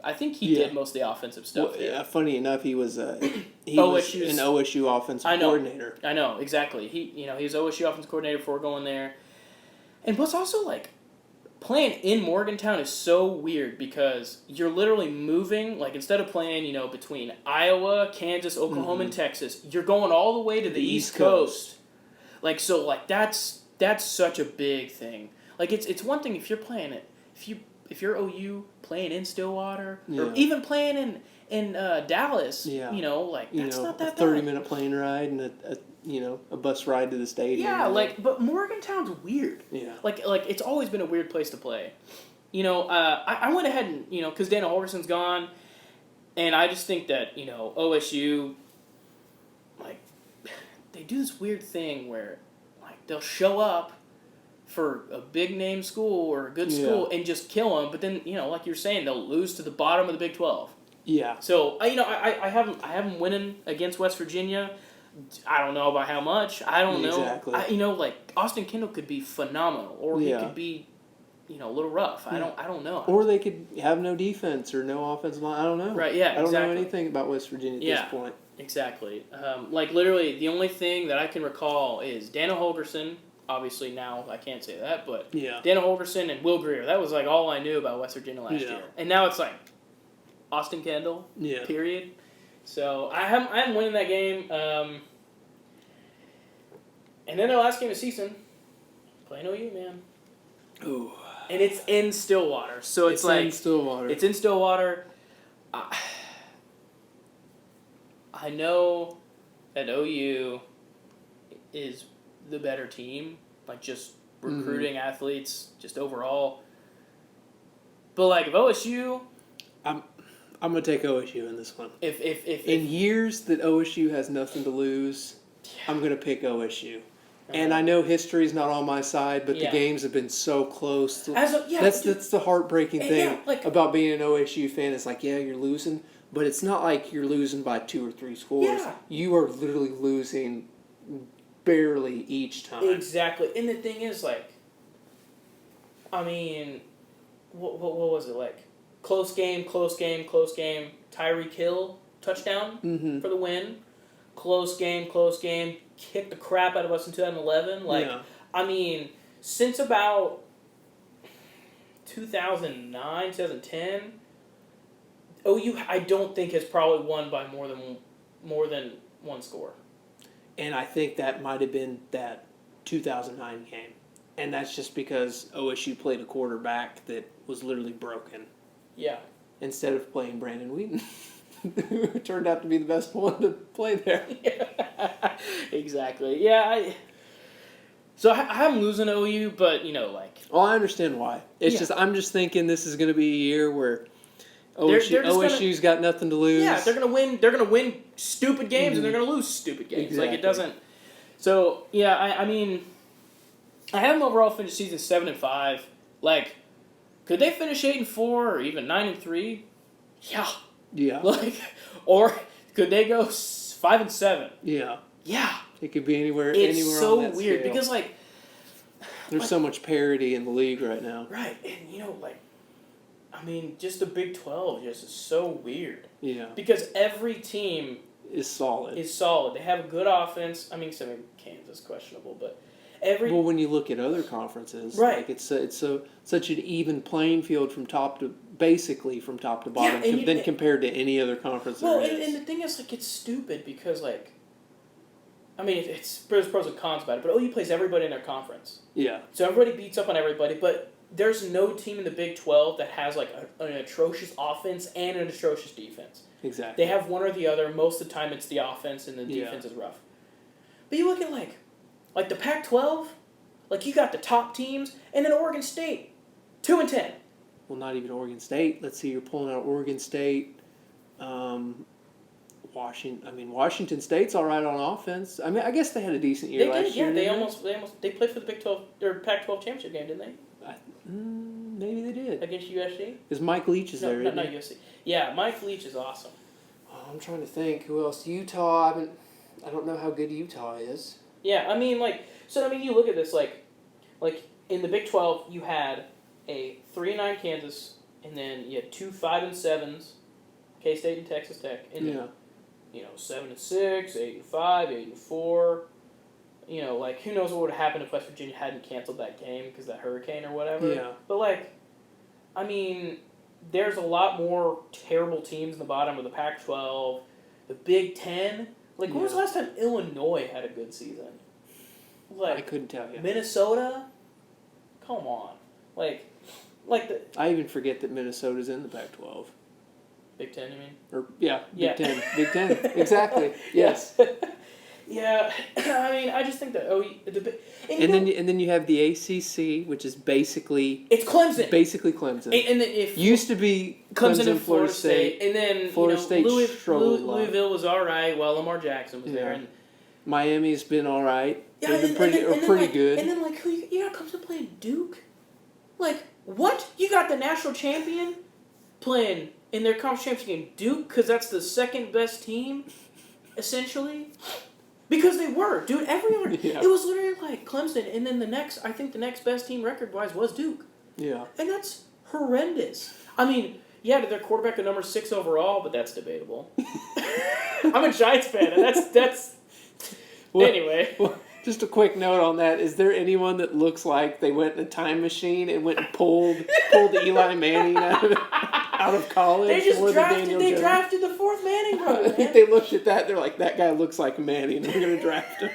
I think he did most of the offensive stuff. Well, yeah, funny enough, he was was an OSU offensive coordinator. I know exactly. He was OSU offensive coordinator before going there. And what's also like playing in Morgantown is so weird because you're literally moving, like instead of playing, between Iowa, Kansas, Oklahoma, and Texas, you're going all the way to the East Coast. Like that's such a big thing. Like it's one thing if you're playing it, if you're OU playing in Stillwater or even playing in Dallas, that's not that bad. 30-minute plane ride and a bus ride to the stadium. Yeah, but Morgantown's weird. Yeah. Like it's always been a weird place to play. I went ahead and, because Dana Holgorsen's gone, and I just think that, OSU, they do this weird thing where, they'll show up for a big name school or a good school and just kill them, but then, like you're saying, they'll lose to the bottom of the Big 12. Yeah. So, I haven't winning against West Virginia. I don't know about how much. I don't know. Exactly. Austin Kendall could be phenomenal, or he could be, a little rough. Yeah. I don't know. Or they could have no defense or no offensive line. I don't know. Right? Yeah. I don't know anything about West Virginia at this point. Exactly. Literally, the only thing that I can recall is Dana Holgorsen. Obviously, now I can't say that, but Dana Holgorsen and Will Greer. That was all I knew about West Virginia last year, and now it's Austin Kendall. Yeah. Period. So I'm winning that game. And then their last game of the season, playing OU, man. Ooh. And it's in Stillwater, so it's in Stillwater. It's in Stillwater. I know that OU is the better team, just recruiting athletes, just overall. But if OSU, I'm gonna take OSU in this one. If in years that OSU has nothing to lose, I'm gonna pick OSU. And I know history's not on my side, but the games have been so close. That's the heartbreaking thing about being an OSU fan. It's you're losing, but it's not like you're losing by 2 or 3 scores. Yeah. You are literally losing barely each time. Exactly. And the thing is, what was it Close game. Tyreek Hill touchdown for the win. Close game. Kicked the crap out of us in 2011. Since about 2009, 2010, OU I don't think has probably won by more than one score. And I think that might have been that 2009 game. And that's just because OSU played a quarterback that was literally broken. Yeah. Instead of playing Brandon Wheaton, who turned out to be the best one to play there. Exactly. Yeah. I'm losing OU, but Well, I understand why. It's just I'm just thinking this is going to be a year where OSU's got nothing to lose. Yeah, they're gonna win. They're gonna win stupid games, and they're gonna lose stupid games. Exactly. It doesn't. So yeah, I have them overall finish season 7-5. Could they finish 8-4 or even 9-3? Yeah. Yeah. Or could they go 5-7? Yeah. Yeah. It could be anywhere. It's anywhere so on that weird scale. because there's so much parity in the league right now. Right, and just the Big 12 just is so weird. Yeah. Because every team is solid. They have a good offense. Some of Kansas questionable, but well, when you look at other conferences, right? It's such an even playing field from top to bottom, than compared to any other conference. Well, and the thing is, it's stupid because there's pros and cons about it, but OU plays everybody in their conference. Yeah. So everybody beats up on everybody, but there's no team in the Big 12 that has an atrocious offense and an atrocious defense. Exactly. They have one or the other. Most of the time, it's the offense and the defense is rough. But you look at the Pac-12, you got the top teams, and then Oregon State, 2-10. Well, not even Oregon State. Let's see, you're pulling out Oregon State, Washington State's all right on offense. I guess they had a decent year last year. They played for the Big 12 or Pac-12 championship game, didn't they? Maybe they did against USC. because Mike Leach is there. Not USC. Yeah, Mike Leach is awesome. Oh I'm trying to think. Who else? Utah. I don't know how good Utah is. Yeah, I mean, you look at this, like in the Big 12, you had a 3-9 Kansas, and then you had 2 5-7s, K-State and Texas Tech, and then 7-6, 8-5, 8-4. Who knows what would have happened if West Virginia hadn't canceled that game because of that hurricane or whatever. Yeah. But there's a lot more terrible teams in the bottom of the Pac-12, the Big 10. When was the last time Illinois had a good season? I couldn't tell you. Minnesota? Come on. I even forget that Minnesota's in the Pac-12. Big 10, you mean? Big 10. Big 10. Exactly. Yes. Yeah. I just think that and then you have the ACC, which is basically it's Clemson. Basically Clemson. And then if used to be Clemson and Florida State, and then Florida State struggled. Louisville was all right while Lamar Jackson was there, and Miami's been all right. Yeah, They've been pretty good. And then who you got Clemson playing Duke? What? You got the national champion playing in their conference championship game Duke because that's the second best team, essentially. Because they were, dude. Everyone, it was literally Clemson, and then the next best team record-wise was Duke. Yeah. And that's horrendous. Their quarterback a number 6 overall, but that's debatable. I'm a Giants fan, and that's anyway. Well, just a quick note on that. Is there anyone that looks like they went in a time machine and went and pulled Eli Manning out of college? They drafted the 4th Manning brother, I think they looked at that, they're like, that guy looks like Manning, and we're going to draft him.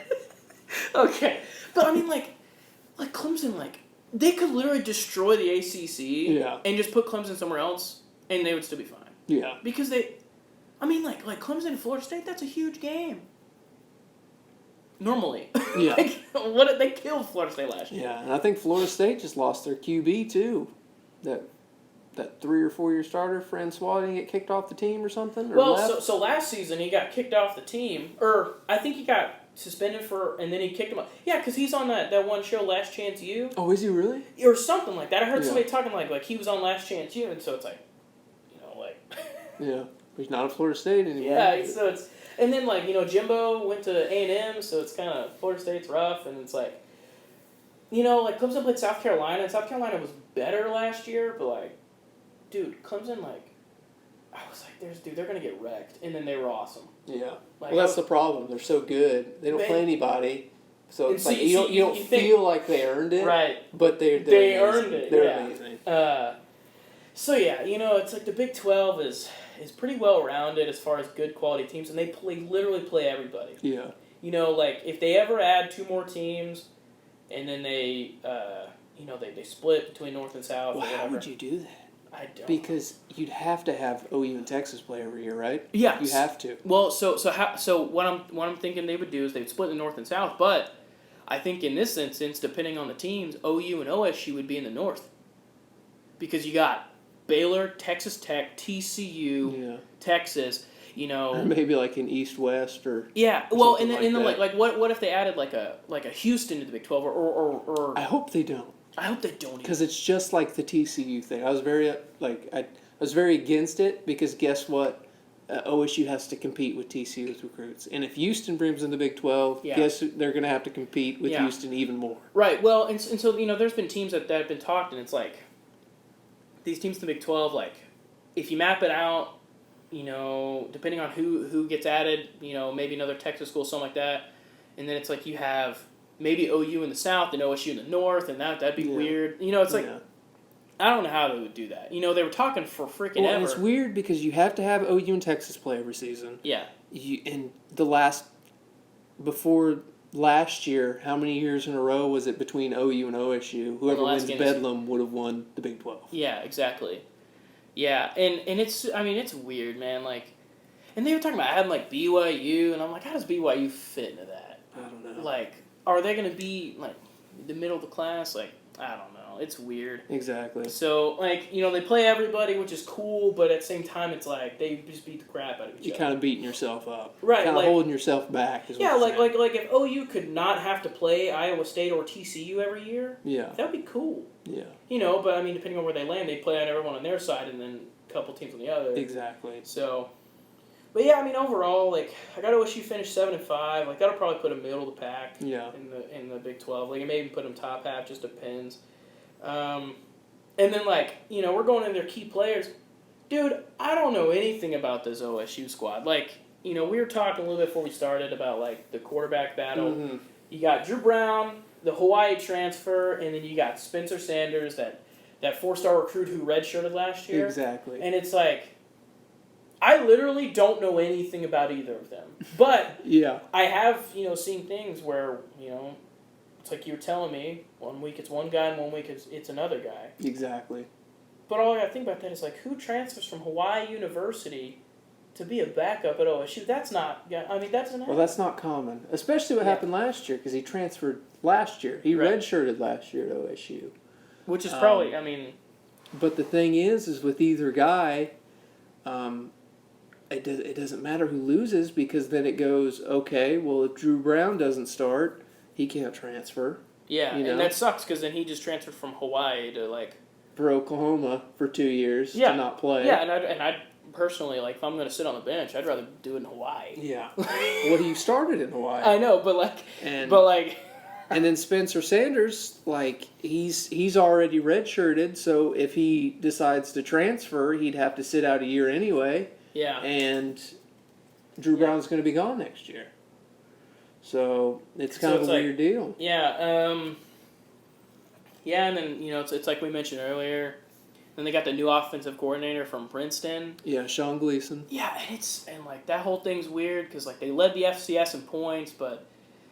Okay. But Clemson, they could literally destroy the ACC and just put Clemson somewhere else, and they would still be fine. Yeah. Because Clemson and Florida State, that's a huge game. Normally. Yeah. What did they kill Florida State last year? Yeah, and I think Florida State just lost their QB, too. That 3 or 4 year starter, Francois, didn't get kicked off the team or something? So last season he got kicked off the team, or I think he got suspended and then he kicked him off. Yeah, because he's on that one show, Last Chance U. Oh, is he really? Or something like that. I heard somebody talking like he was on Last Chance U, and so it's Yeah, he's not at Florida State anymore. Yeah, so it's... And then, Jimbo went to A&M, so it's kind of... Florida State's rough, and it's Clemson played South Carolina, and South Carolina was better last year, but, dude, Clemson, I was like, they're going to get wrecked, and then they were awesome. Yeah. Well, that's the problem. They're so good. They don't play anybody, so it's you don't feel like they earned it. Right. But they earned it. They're amazing. It's the Big 12 is pretty well rounded as far as good quality teams, and they literally play everybody. Yeah. If they ever add 2 more teams, and then they split between North and South. Well, or whatever. How would you do that? I don't. Because you'd have to have OU and Texas play every year, right? Yeah. You have to. Well, so what I'm thinking they would do is they'd split the North and South, but I think in this instance, depending on the teams, OU and OSU would be in the North, because you got Baylor, Texas Tech, TCU, Texas, or maybe an East-West or well, and then what if they added like a Houston to the Big 12 or I hope they don't. I hope they don't, because it's just like the TCU thing. I was very against it, because guess what? OSU has to compete with TCU with recruits, and if Houston brings in the Big 12, guess they're going to have to compete with Houston even more. Right. Well, and so there's been teams that have been talked, and it's these teams in the Big 12, if you map it out, depending on who gets added, maybe another Texas school, something like that, and then it's you have maybe OU in the South and OSU in the North, and that'd be weird. It's I don't know how they would do that. They were talking for freaking ever. And it's weird because you have to have OU and Texas play every season. Yeah. Before last year, how many years in a row was it between OU and OSU? Whoever wins Bedlam would have won the Big 12. Yeah, exactly. Yeah, and it's weird, man. And they were talking about adding BYU, and I'm like, how does BYU fit into that? I don't know. Are they going to be the middle of the class? I don't know. It's weird. Exactly. So they play everybody, which is cool, but at the same time, it's they just beat the crap out of each other. You're kind of beating yourself up. Right. Kind of holding yourself back. If OU could not have to play Iowa State or TCU every year, that would be cool. Yeah. But depending on where they land, they play on everyone on their side and then a couple teams on the other. Exactly. So, But yeah, I mean, overall, like, I got OSU finished 7-5. Like, that'll probably put them middle of the pack. Yeah. In the Big 12. Like, it may even put them top half. Just depends. And then, like, we're going in their key players. Dude, I don't know anything about this OSU squad. Like, we were talking a little bit before we started about, like, the quarterback battle. Mm-hmm. You got Drew Brown, the Hawaii transfer, and then you got Spencer Sanders, that 4-star recruit who redshirted last year. Exactly. And it's like, I literally don't know anything about either of them. But yeah. I have, seen things where, it's like you were telling me, 1 week it's one guy and 1 week it's another guy. Exactly. But all I got to think about that is, like, who transfers from Hawaii University to be a backup at OSU? That's not, that's an... Well, that's not common. Especially what happened last year, because he transferred last year. He redshirted last year at OSU. Which is probably, But the thing is with either guy... It doesn't matter who loses, because then it goes, okay, well, if Drew Brown doesn't start, he can't transfer. Yeah, and that sucks, because then he just transferred from Hawaii to, like... For Oklahoma for 2 years to not play. Yeah, and I personally, like, if I'm going to sit on the bench, I'd rather do it in Hawaii. Yeah. Well, he started in Hawaii. I know, but, like... And then Spencer Sanders, like, he's already redshirted, so if he decides to transfer, he'd have to sit out a year anyway. Yeah. And Drew Brown's going to be gone next year. So it's kind of a weird deal. Yeah. Yeah, and then, it's like we mentioned earlier. Then they got the new offensive coordinator from Princeton. Yeah, Sean Gleason. Yeah, and like, that whole thing's weird because, like, they led the FCS in points, but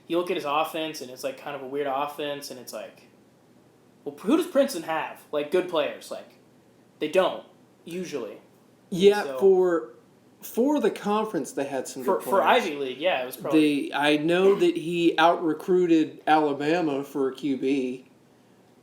you look at his offense, and it's, like, kind of a weird offense, and it's like, well, who does Princeton have? Like, good players. Like, they don't, usually. Yeah, so, for the conference, they had some good players. For Ivy League, yeah, it was probably... I know that he out-recruited Alabama for a QB,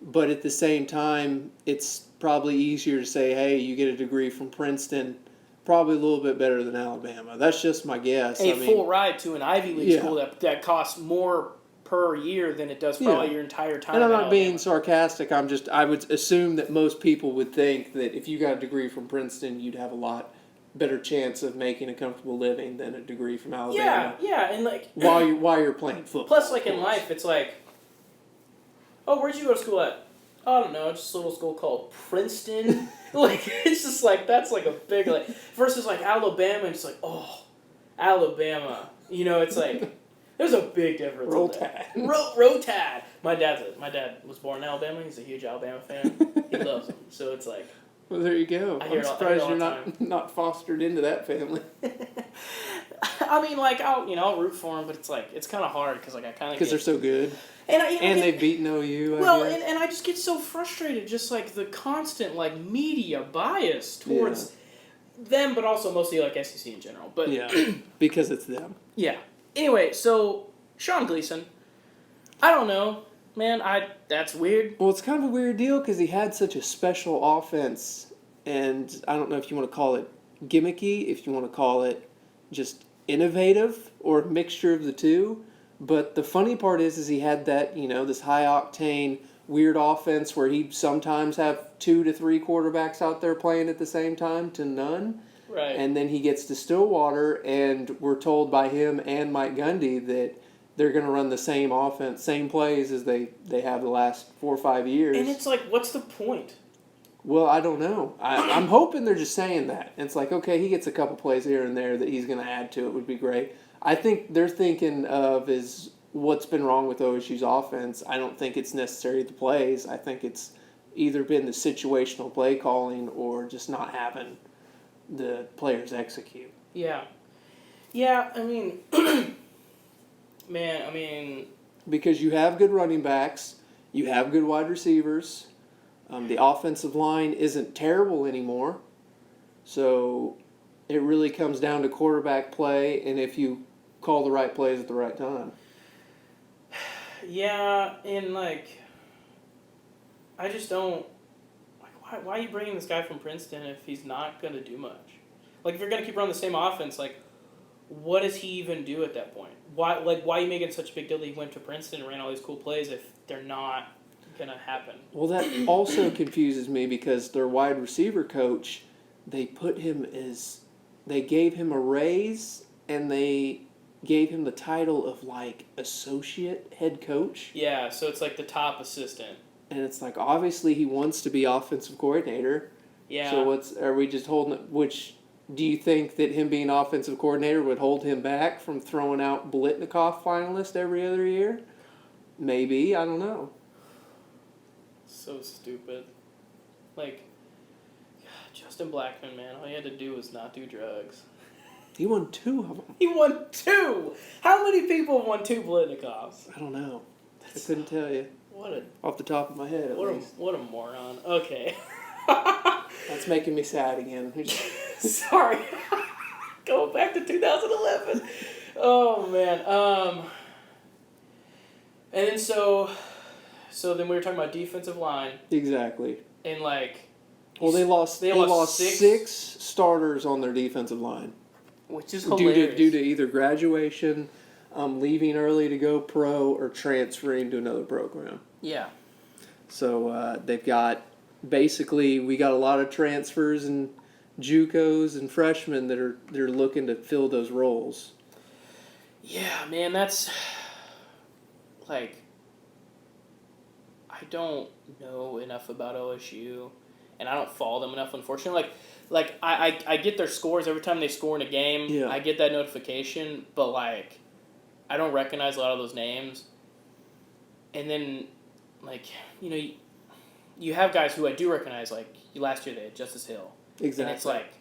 but at the same time, it's probably easier to say, hey, you get a degree from Princeton, probably a little bit better than Alabama. That's just my guess. Full ride to an Ivy League school that costs more per year than it does probably your entire time. And I'm not being sarcastic. I would assume that most people would think that if you got a degree from Princeton, you'd have a lot better chance of making a comfortable living than a degree from Alabama. Yeah, and like while you're playing football. Plus, like in life, it's like, oh, where'd you go to school at? I don't know, just a little school called Princeton. Like, it's just like, that's like a big, like, versus like Alabama, it's like, oh, Alabama. It's like, there's a big difference. Roll Tide. Roll Tide. My dad was born in Alabama. He's a huge Alabama fan. He loves them. So it's like. Well, there you go. I'm surprised you're not fostered into that family. I mean, like, I'll root for them, but it's like, it's kind of hard because, like, I kind of because they're so good. And they've beaten OU. And I just get so frustrated, just like the constant like media bias towards them, but also mostly like SEC in general. But because it's them. Yeah. Anyway, so Sean Gleason, I don't know, man. That's weird. Well, it's kind of a weird deal because he had such a special offense, and I don't know if you want to call it gimmicky, if you want to call it just innovative, or a mixture of the two. But the funny part is he had that, this high-octane, weird offense where he'd sometimes have 2 to 3 quarterbacks out there playing at the same time to none. Right. And then he gets to Stillwater, and we're told by him and Mike Gundy that they're going to run the same offense, same plays as they have the last 4 or 5 years. And it's like, what's the point? Well, I don't know. I'm hoping they're just saying that. It's like, okay, he gets a couple plays here and there that he's going to add to it would be great. I think they're thinking of is what's been wrong with OSU's offense. I don't think it's necessarily the plays. I think it's either been the situational play calling or just not having the players execute. Yeah. Yeah, I mean, because you have good running backs, you have good wide receivers. The offensive line isn't terrible anymore. So it really comes down to quarterback play and if you call the right plays at the right time. Yeah, and like, I just don't. Like, why are you bringing this guy from Princeton if he's not going to do much? Like, if you're going to keep running the same offense, like, what does he even do at that point? Why are you making such a big deal that he went to Princeton and ran all these cool plays if they're not going to happen? Well, that also confuses me because their wide receiver coach, they put him as they gave him a raise and they gave him the title of like associate head coach. Yeah, so it's like the top assistant. And it's like obviously he wants to be offensive coordinator. Yeah. So are we just holding it? Which do you think that him being offensive coordinator would hold him back from throwing out Blitnikoff finalist every other year? Maybe, I don't know. So stupid. Like, Justin Blackman, man, all he had to do was not do drugs. He won 2 of them. He won 2! How many people have won 2 Blitnikoffs? I don't know. I couldn't tell you. Off the top of my head, at least. What a moron. Okay. That's making me sad again. Sorry. Going back to 2011. Oh, man. And then so then we were talking about defensive line. Exactly. And like... Well, they lost 6 starters on their defensive line. Which is hilarious. Due to either graduation, leaving early to go pro, or transferring to another program. Yeah. So they've got... Basically, we got a lot of transfers and JUCOs and freshmen they're looking to fill those roles. Yeah, man, that's like I don't know enough about OSU, and I don't follow them enough. Unfortunately, like I get their scores every time they score in a game. Yeah. I get that notification, but like I don't recognize a lot of those names. And then, like you have guys who I do recognize, like last year they had Justice Hill. Exactly. And it's like,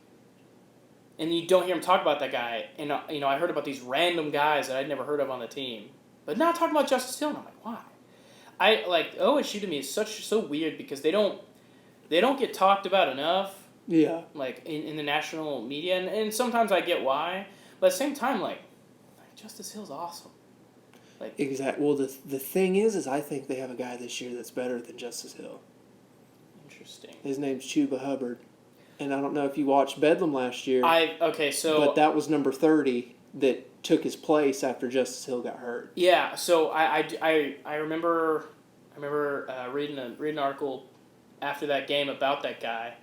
and you don't hear him talk about that guy. And, I heard about these random guys that I'd never heard of on the team. But now talking about Justice Hill, and I'm like, why? OSU to me is so weird because they don't get talked about enough. Yeah. Like, in the national media. And sometimes I get why. But at the same time, like Justice Hill's awesome. Like, exactly. Well, the thing is I think they have a guy this year that's better than Justice Hill. Interesting. His name's Chuba Hubbard. And I don't know if you watched Bedlam last year. But that was number 30 that took his place after Justice Hill got hurt. Yeah, so I remember reading an article after that game about that guy,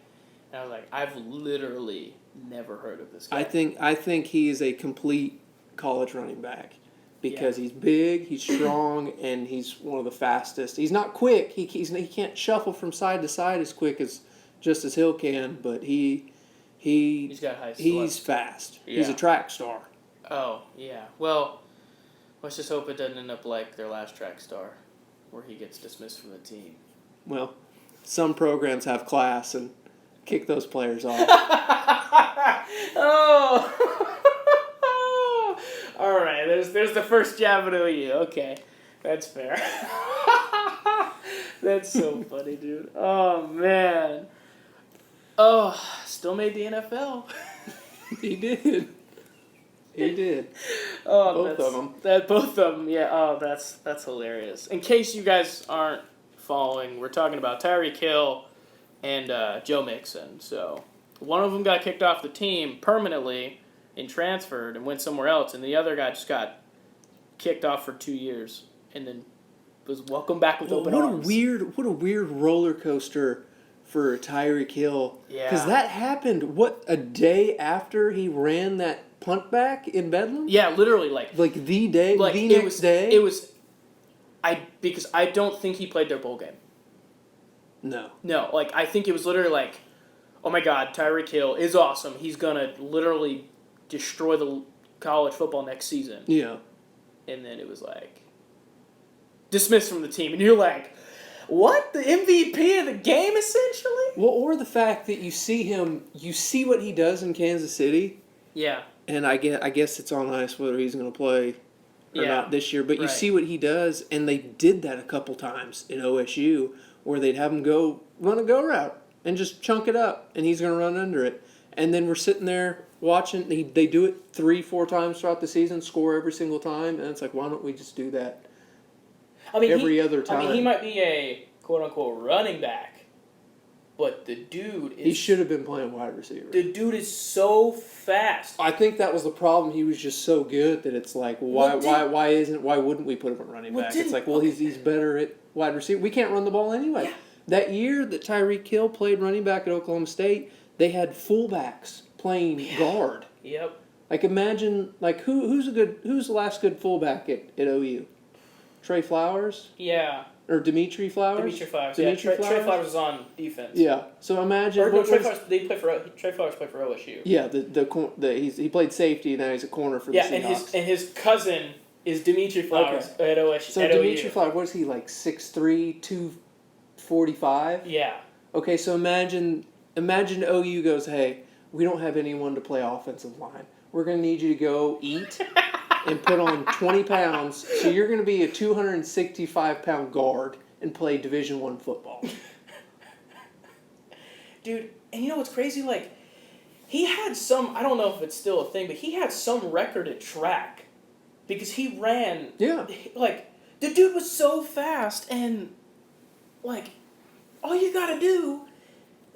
and I was like, I've literally never heard of this guy. I think he is a complete college running back because he's big, he's strong, and he's one of the fastest. He's not quick. He can't shuffle from side to side as quick as Justice Hill can, but he's got high. He's fast. Yeah. He's a track star. Oh yeah. Well, let's just hope it doesn't end up like their last track star, where he gets dismissed from the team. Well, some programs have class and kick those players off. Oh. All right. There's the first jab at OU. Okay, that's fair. That's so funny, dude. Oh man. Oh, still made the NFL. He did. He did. Oh, both of them. Both of them. Yeah. Oh, that's hilarious. In case you guys aren't following, we're talking about Tyreek Hill and Joe Mixon. So one of them got kicked off the team permanently and transferred and went somewhere else, and the other guy just got kicked off for 2 years and then was welcomed back with open arms. What a weird roller coaster for Tyreek Hill. Yeah. Because that happened, a day after he ran that punt back in Bedlam? Yeah, literally, like the day, like the next day? Because I don't think he played their bowl game. No. No, like, I think it was literally like, oh my God, Tyreek Hill is awesome. He's going to literally destroy the college football next season. Yeah. And then it was like, dismissed from the team. And you're like, what? The MVP of the game, essentially? Well, or the fact that you see what he does in Kansas City. Yeah. And I guess it's on ice whether he's going to play or not this year. But you see what he does, and they did that a couple times at OSU, where they'd have him run a go route and just chunk it up, and he's going to run under it. And then we're sitting there watching. They do it 3-4 times throughout the season, score every single time, and it's like, why don't we just do that every other time? I mean, he might be a quote-unquote running back, but the dude is... He should have been playing wide receiver. The dude is so fast. I think that was the problem. He was just so good that it's like, why wouldn't we put him at running back? It's like, he's better at wide receiver. We can't run the ball anyway. Yeah. That year that Tyreek Hill played running back at Oklahoma State, they had fullbacks playing guard. Yep. Like imagine, like who's the last good fullback at OU? Trey Flowers? Yeah. Or Dimitri Flowers? Dimitri Flowers. Dimitri Flowers? Trey Flowers is on defense. Yeah. So imagine. Trey Flowers. Trey Flowers played for OSU. Yeah. He played safety. Now he's a corner for the Seahawks. and his cousin is Dimitri Flowers at OSU. So Dimitri Flowers, what is he like? 6'3", 245? Yeah. Okay. So imagine OU goes, hey, we don't have anyone to play offensive line. We're gonna need you to go eat. And put on 20 pounds, so you're going to be a 265-pound guard and play Division I football. Dude, and you know what's crazy? Like, he had some, I don't know if it's still a thing, but he had some record at track. Because he ran. Yeah. Like, the dude was so fast, and, like, all you got to do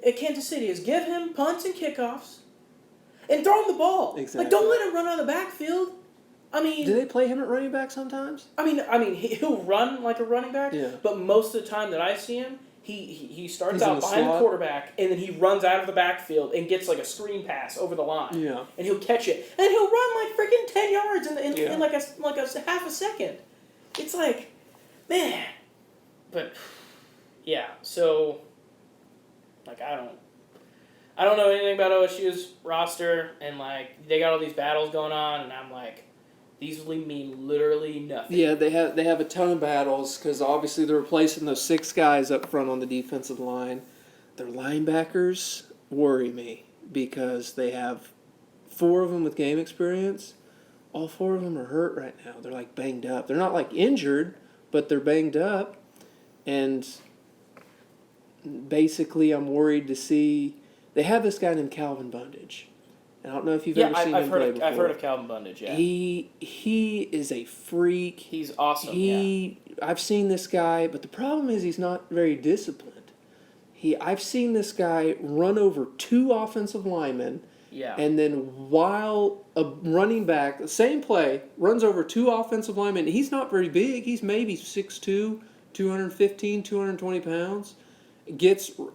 at Kansas City is give him punts and kickoffs and throw him the ball. Exactly. Like, don't let him run out of the backfield. I mean, do they play him at running back sometimes? I mean, he'll run like a running back. Yeah. But most of the time that I see him, he starts He's out behind the quarterback, and then he runs out of the backfield and gets like a screen pass over the line. Yeah. And he'll catch it, and he'll run like freaking 10 yards in like a half a second. It's like, man. But yeah, so like I don't know anything about OSU's roster, and like they got all these battles going on, and I'm like, these mean literally nothing. Yeah, they have a ton of battles because obviously they're replacing those 6 guys up front on the defensive line. Their linebackers worry me because they have 4 of them with game experience. All 4 of them are hurt right now. They're like banged up. They're not like injured, but they're banged up. And basically I'm worried to see... They have this guy named Calvin Bundage. I don't know if you've ever seen him play before. I've heard of Calvin Bundage, yeah. He is a freak. He's awesome, I've seen this guy, but the problem is he's not very disciplined. I've seen this guy run over 2 offensive linemen, and then while a running back, the same play, runs over 2 offensive linemen. He's not very big. He's maybe 6'2", 215, 220 pounds.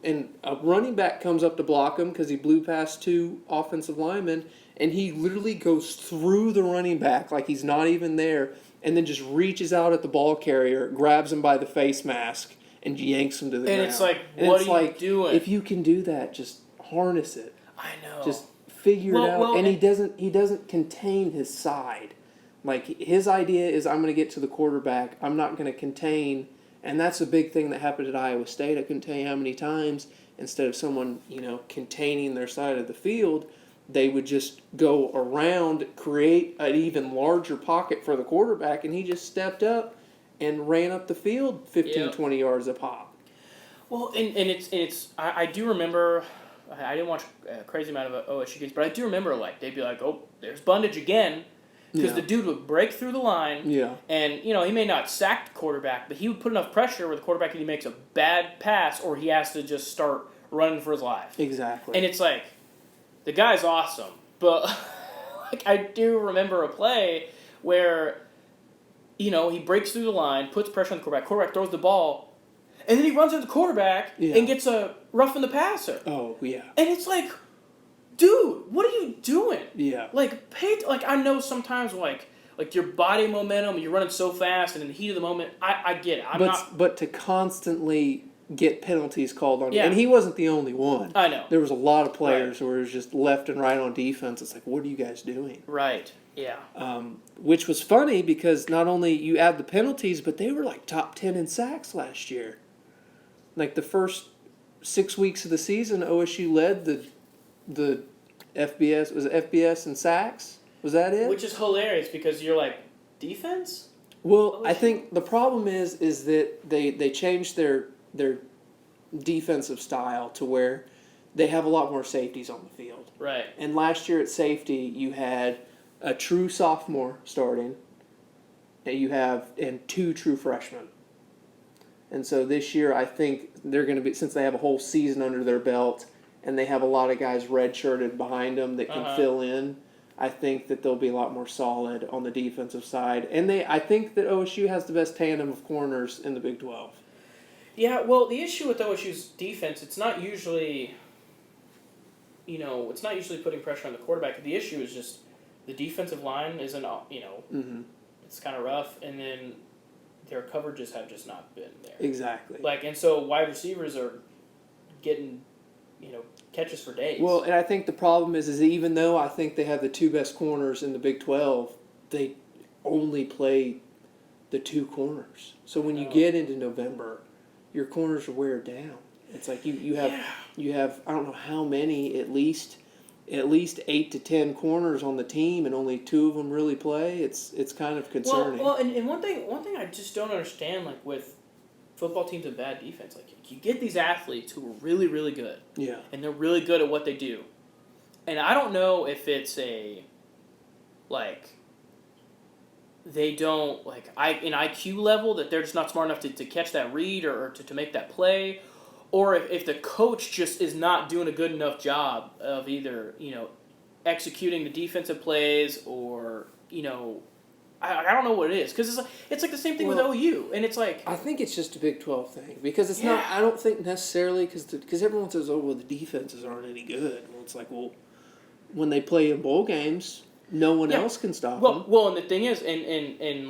And a running back comes up to block him because he blew past 2 offensive linemen, and he literally goes through the running back like he's not even there, and then just reaches out at the ball carrier, grabs him by the face mask, and yanks him to the ground. And it's like, what are you doing? If you can do that, just harness it. I know. Just figure it out. And he doesn't contain his side. Like his idea is, I'm going to get to the quarterback. I'm not going to contain. And that's a big thing that happened at Iowa State. I couldn't tell you how many times, instead of someone, containing their side of the field, they would just go around, create an even larger pocket for the quarterback, and he just stepped up and ran up the field 15, 20 yards a pop. Well, and it's I do remember, I didn't watch a crazy amount of OSU games, but I do remember, like, they'd be like, oh, there's Bundage again. Because the dude would break through the line, and, he may not sack the quarterback, but he would put enough pressure where the quarterback either makes a bad pass or he has to just start running for his life. Exactly. And it's like, the guy's awesome, but like I do remember a play where, he breaks through the line, puts pressure on the quarterback throws the ball, and then he runs into the quarterback and gets a roughing the passer. Oh, yeah. And it's like... Dude, what are you doing? Yeah. Like, I know sometimes, like your body momentum, you're running so fast, and in the heat of the moment, I get it. But to constantly get penalties called on you, and he wasn't the only one. I know. There was a lot of players who were just left and right on defense. It's like, what are you guys doing? Right, yeah. Which was funny because not only you add the penalties, but they were like top 10 in sacks last year. Like the first 6 weeks of the season, OSU led the FBS, was it FBS and sacks? Was that it? Which is hilarious because you're like, defense? Well, I think the problem is that they changed their defensive style to where they have a lot more safeties on the field. Right. And last year at safety, you had a true sophomore starting, and 2 true freshmen. And so this year, I think they're going to be, since they have a whole season under their belt, and they have a lot of guys redshirted behind them that can fill in, I think that they'll be a lot more solid on the defensive side. And I think that OSU has the best tandem of corners in the Big 12. Yeah, well, the issue with OSU's defense, it's not usually... it's not usually putting pressure on the quarterback. The issue is just the defensive line isn't, it's kind of rough, and then their coverages have just not been there. Exactly. And so wide receivers are getting, catches for days. Well, and I think the problem is even though I think they have the 2 best corners in the Big 12, they only play the 2 corners. So when you get into November, your corners are wear down. It's like you have I don't know how many, at least 8 to 10 corners on the team, and only 2 of them really play. It's kind of concerning. Well, and one thing I just don't understand, with football teams and bad defense, you get these athletes who are really, really good. Yeah. And they're really good at what they do. And I don't know if it's they don't, an IQ level that they're just not smart enough to catch that read or to make that play, or if the coach just is not doing a good enough job of either, executing the defensive plays or, I don't know what it is. Because it's like the same thing with OU. And it's like... I think it's just a Big 12 thing. Because it's not... I don't think necessarily... Because everyone says, the defenses aren't any good. Well, it's like, when they play in bowl games, no one else can stop them. Well, and the thing is, in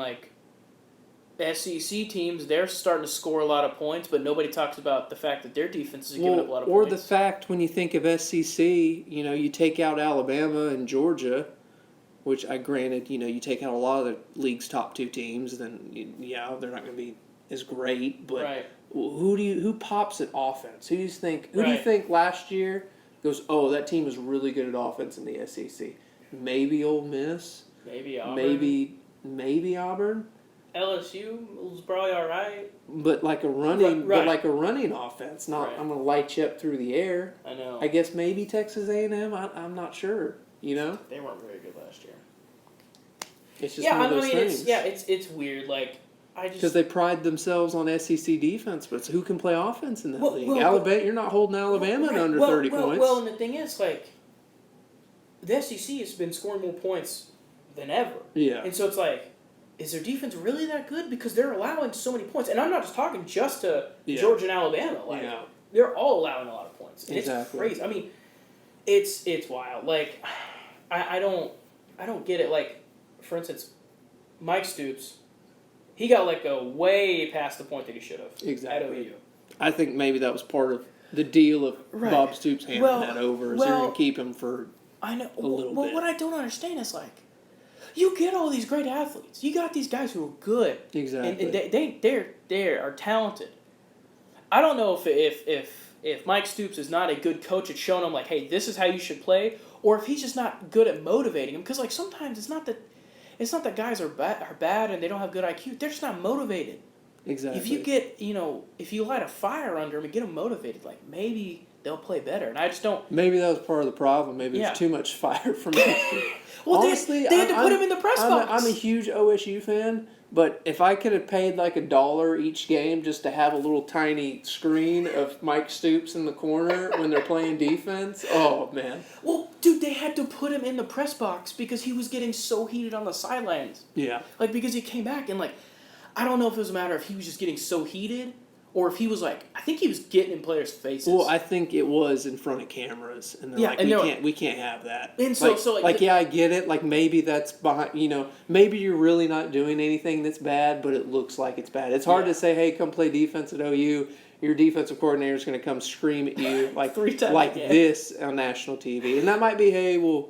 SEC teams, they're starting to score a lot of points, but nobody talks about the fact that their defense is giving up a lot of points. Or the fact when you think of SEC, you take out Alabama and Georgia, which I granted, you take out a lot of the league's top 2 teams, then they're not going to be as great. But who pops at offense? Who do you think last year goes, that team is really good at offense in the SEC? Maybe Ole Miss. Maybe Auburn. Maybe Auburn. LSU was probably all right. But like a running offense, not I'm going to light you up through the air. I know. I guess maybe Texas A&M. I'm not sure. They weren't very good last year. It's just one of those things. It's weird. Because they pride themselves on SEC defense, but who can play offense in that league? Alabama, you're not holding Alabama to under 30 points. Well, and the thing is, the SEC has been scoring more points than ever. Yeah. And so it's is their defense really that good? Because they're allowing so many points. And I'm not just talking just to Georgia and Alabama. They're all allowing a lot of points. And it's crazy. I mean, it's wild. I don't get it. For instance, Mike Stoops, he got let go way past the point that he should have. Exactly. At OU. I think maybe that was part of the deal of Bob Stoops handing that over. They're going to keep him for a little bit. What I don't understand is you get all these great athletes. You got these guys who are good. Exactly. And they are talented. I don't know if Mike Stoops is not a good coach at showing them hey, this is how you should play, or if he's just not good at motivating them. Because sometimes it's not that guys are bad and they don't have good IQ. They're just not motivated. Exactly. If you get if you light a fire under them and get them motivated, maybe they'll play better. And I just don't. Maybe that was part of the problem. Maybe it's too much fire from them. Well, honestly, they had to put him in the press box. I'm a huge OSU fan, but if I could have paid $1 each game just to have a little tiny screen of Mike Stoops in the corner when they're playing defense, oh man. Well, dude, they had to put him in the press box because he was getting so heated on the sidelines. Yeah. Because he came back and I don't know if it was a matter of he was just getting so heated, or if he was I think he was getting in players' faces. Well, I think it was in front of cameras, and they're we can't have that. And I get it. Maybe that's behind. Maybe you're really not doing anything that's bad, but it looks like it's bad. It's hard to say, hey, come play defense at OU. Your defensive coordinator is going to come scream at you 3 times this on national TV, and that might be, hey, well.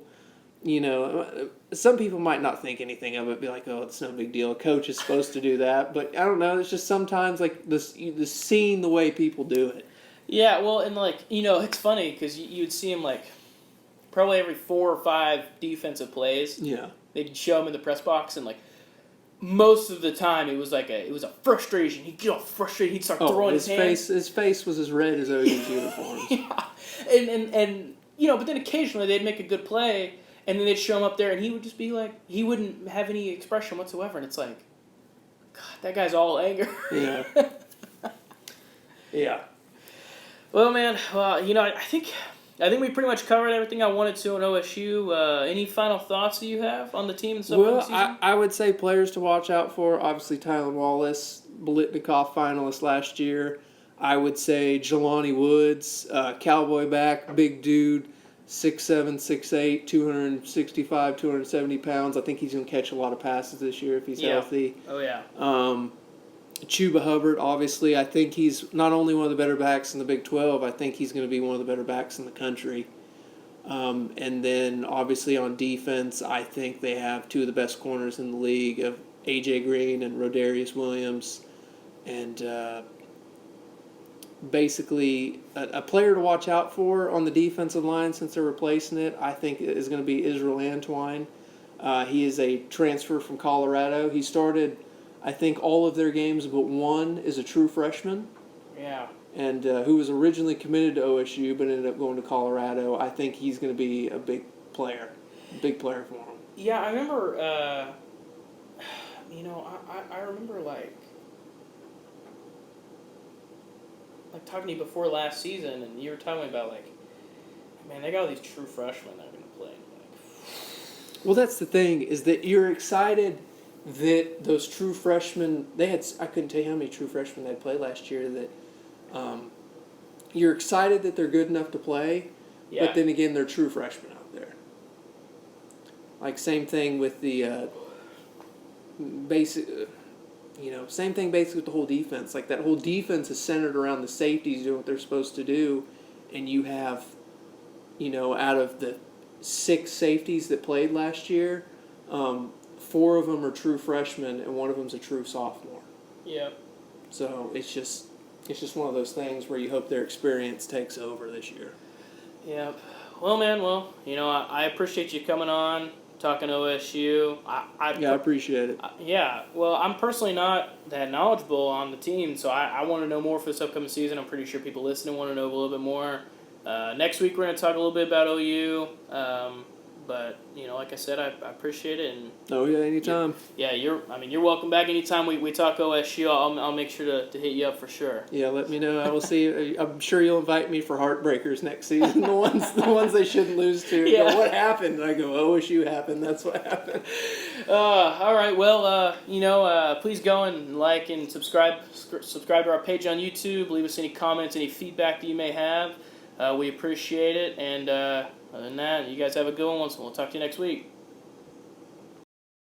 Some people might not think anything of it, be like, oh, it's no big deal. A coach is supposed to do that. But I don't know. It's just sometimes the seeing the way people do it. Yeah, well, and it's funny because you'd see him probably every 4 or 5 defensive plays. Yeah. They'd show him in the press box and most of the time it was a frustration. He'd get all frustrated. He'd start throwing his hands. His face was as red as OU's uniforms. Yeah. And but then occasionally they'd make a good play. And then they'd show him up there, and he would just be he wouldn't have any expression whatsoever. And it's God, that guy's all anger. Yeah. Yeah. Well, man, I think we pretty much covered everything I wanted to on OSU. Any final thoughts that you have on the team and stuff? Well, I would say players to watch out for. Obviously, Tylan Wallace, Biletnikoff finalist last year. I would say Jelani Woods, Cowboy back, big dude. 6'7", 6'8", 265, 270 pounds. I think he's going to catch a lot of passes this year if he's healthy. Oh, yeah. Chuba Hubbard, obviously, I think he's not only one of the better backs in the Big 12, I think he's going to be one of the better backs in the country. And then, obviously, on defense, I think they have two of the best corners in the league of A.J. Green and Rodarius Williams. And basically, a player to watch out for on the defensive line since they're replacing it, I think, is going to be Israel Antwine. He is a transfer from Colorado. He started, I think, all of their games but one is a true freshman. Yeah. And who was originally committed to OSU but ended up going to Colorado. I think he's going to be a big player for him. Yeah, I remember, I remember, like talking to you before last season, and you were telling me about, like, man, they got all these true freshmen that are going to play. Well, that's the thing, is that you're excited that those true freshmen, I couldn't tell you how many true freshmen they played last year, that you're excited that they're good enough to play, but then again, they're true freshmen out there. Like, same thing with the same thing basically with the whole defense. Like, that whole defense is centered around the safeties doing what they're supposed to do, and you have, out of the 6 safeties that played last year, 4 of them are true freshmen, and 1 of them's a true sophomore. Yep. So it's just one of those things where you hope their experience takes over this year. Yep. Well, man, I appreciate you coming on, talking OSU. I appreciate it. Well, I'm personally not that knowledgeable on the team, so I want to know more for this upcoming season. I'm pretty sure people listening want to know a little bit more. Next week we're going to talk a little bit about OU. But, like I said, I appreciate it. And oh, yeah, anytime. You're welcome back anytime we talk OSU. I'll make sure to hit you up for sure. Yeah, let me know. I will see. I'm sure you'll invite me for Heartbreakers next season, the ones they shouldn't lose to. Yeah. Go, what happened? And I go, OSU happened. That's what happened. All right. Well, please go and like and subscribe to our page on YouTube. Leave us any comments, any feedback that you may have. We appreciate it. And other than that, you guys have a good one. We'll talk to you next week.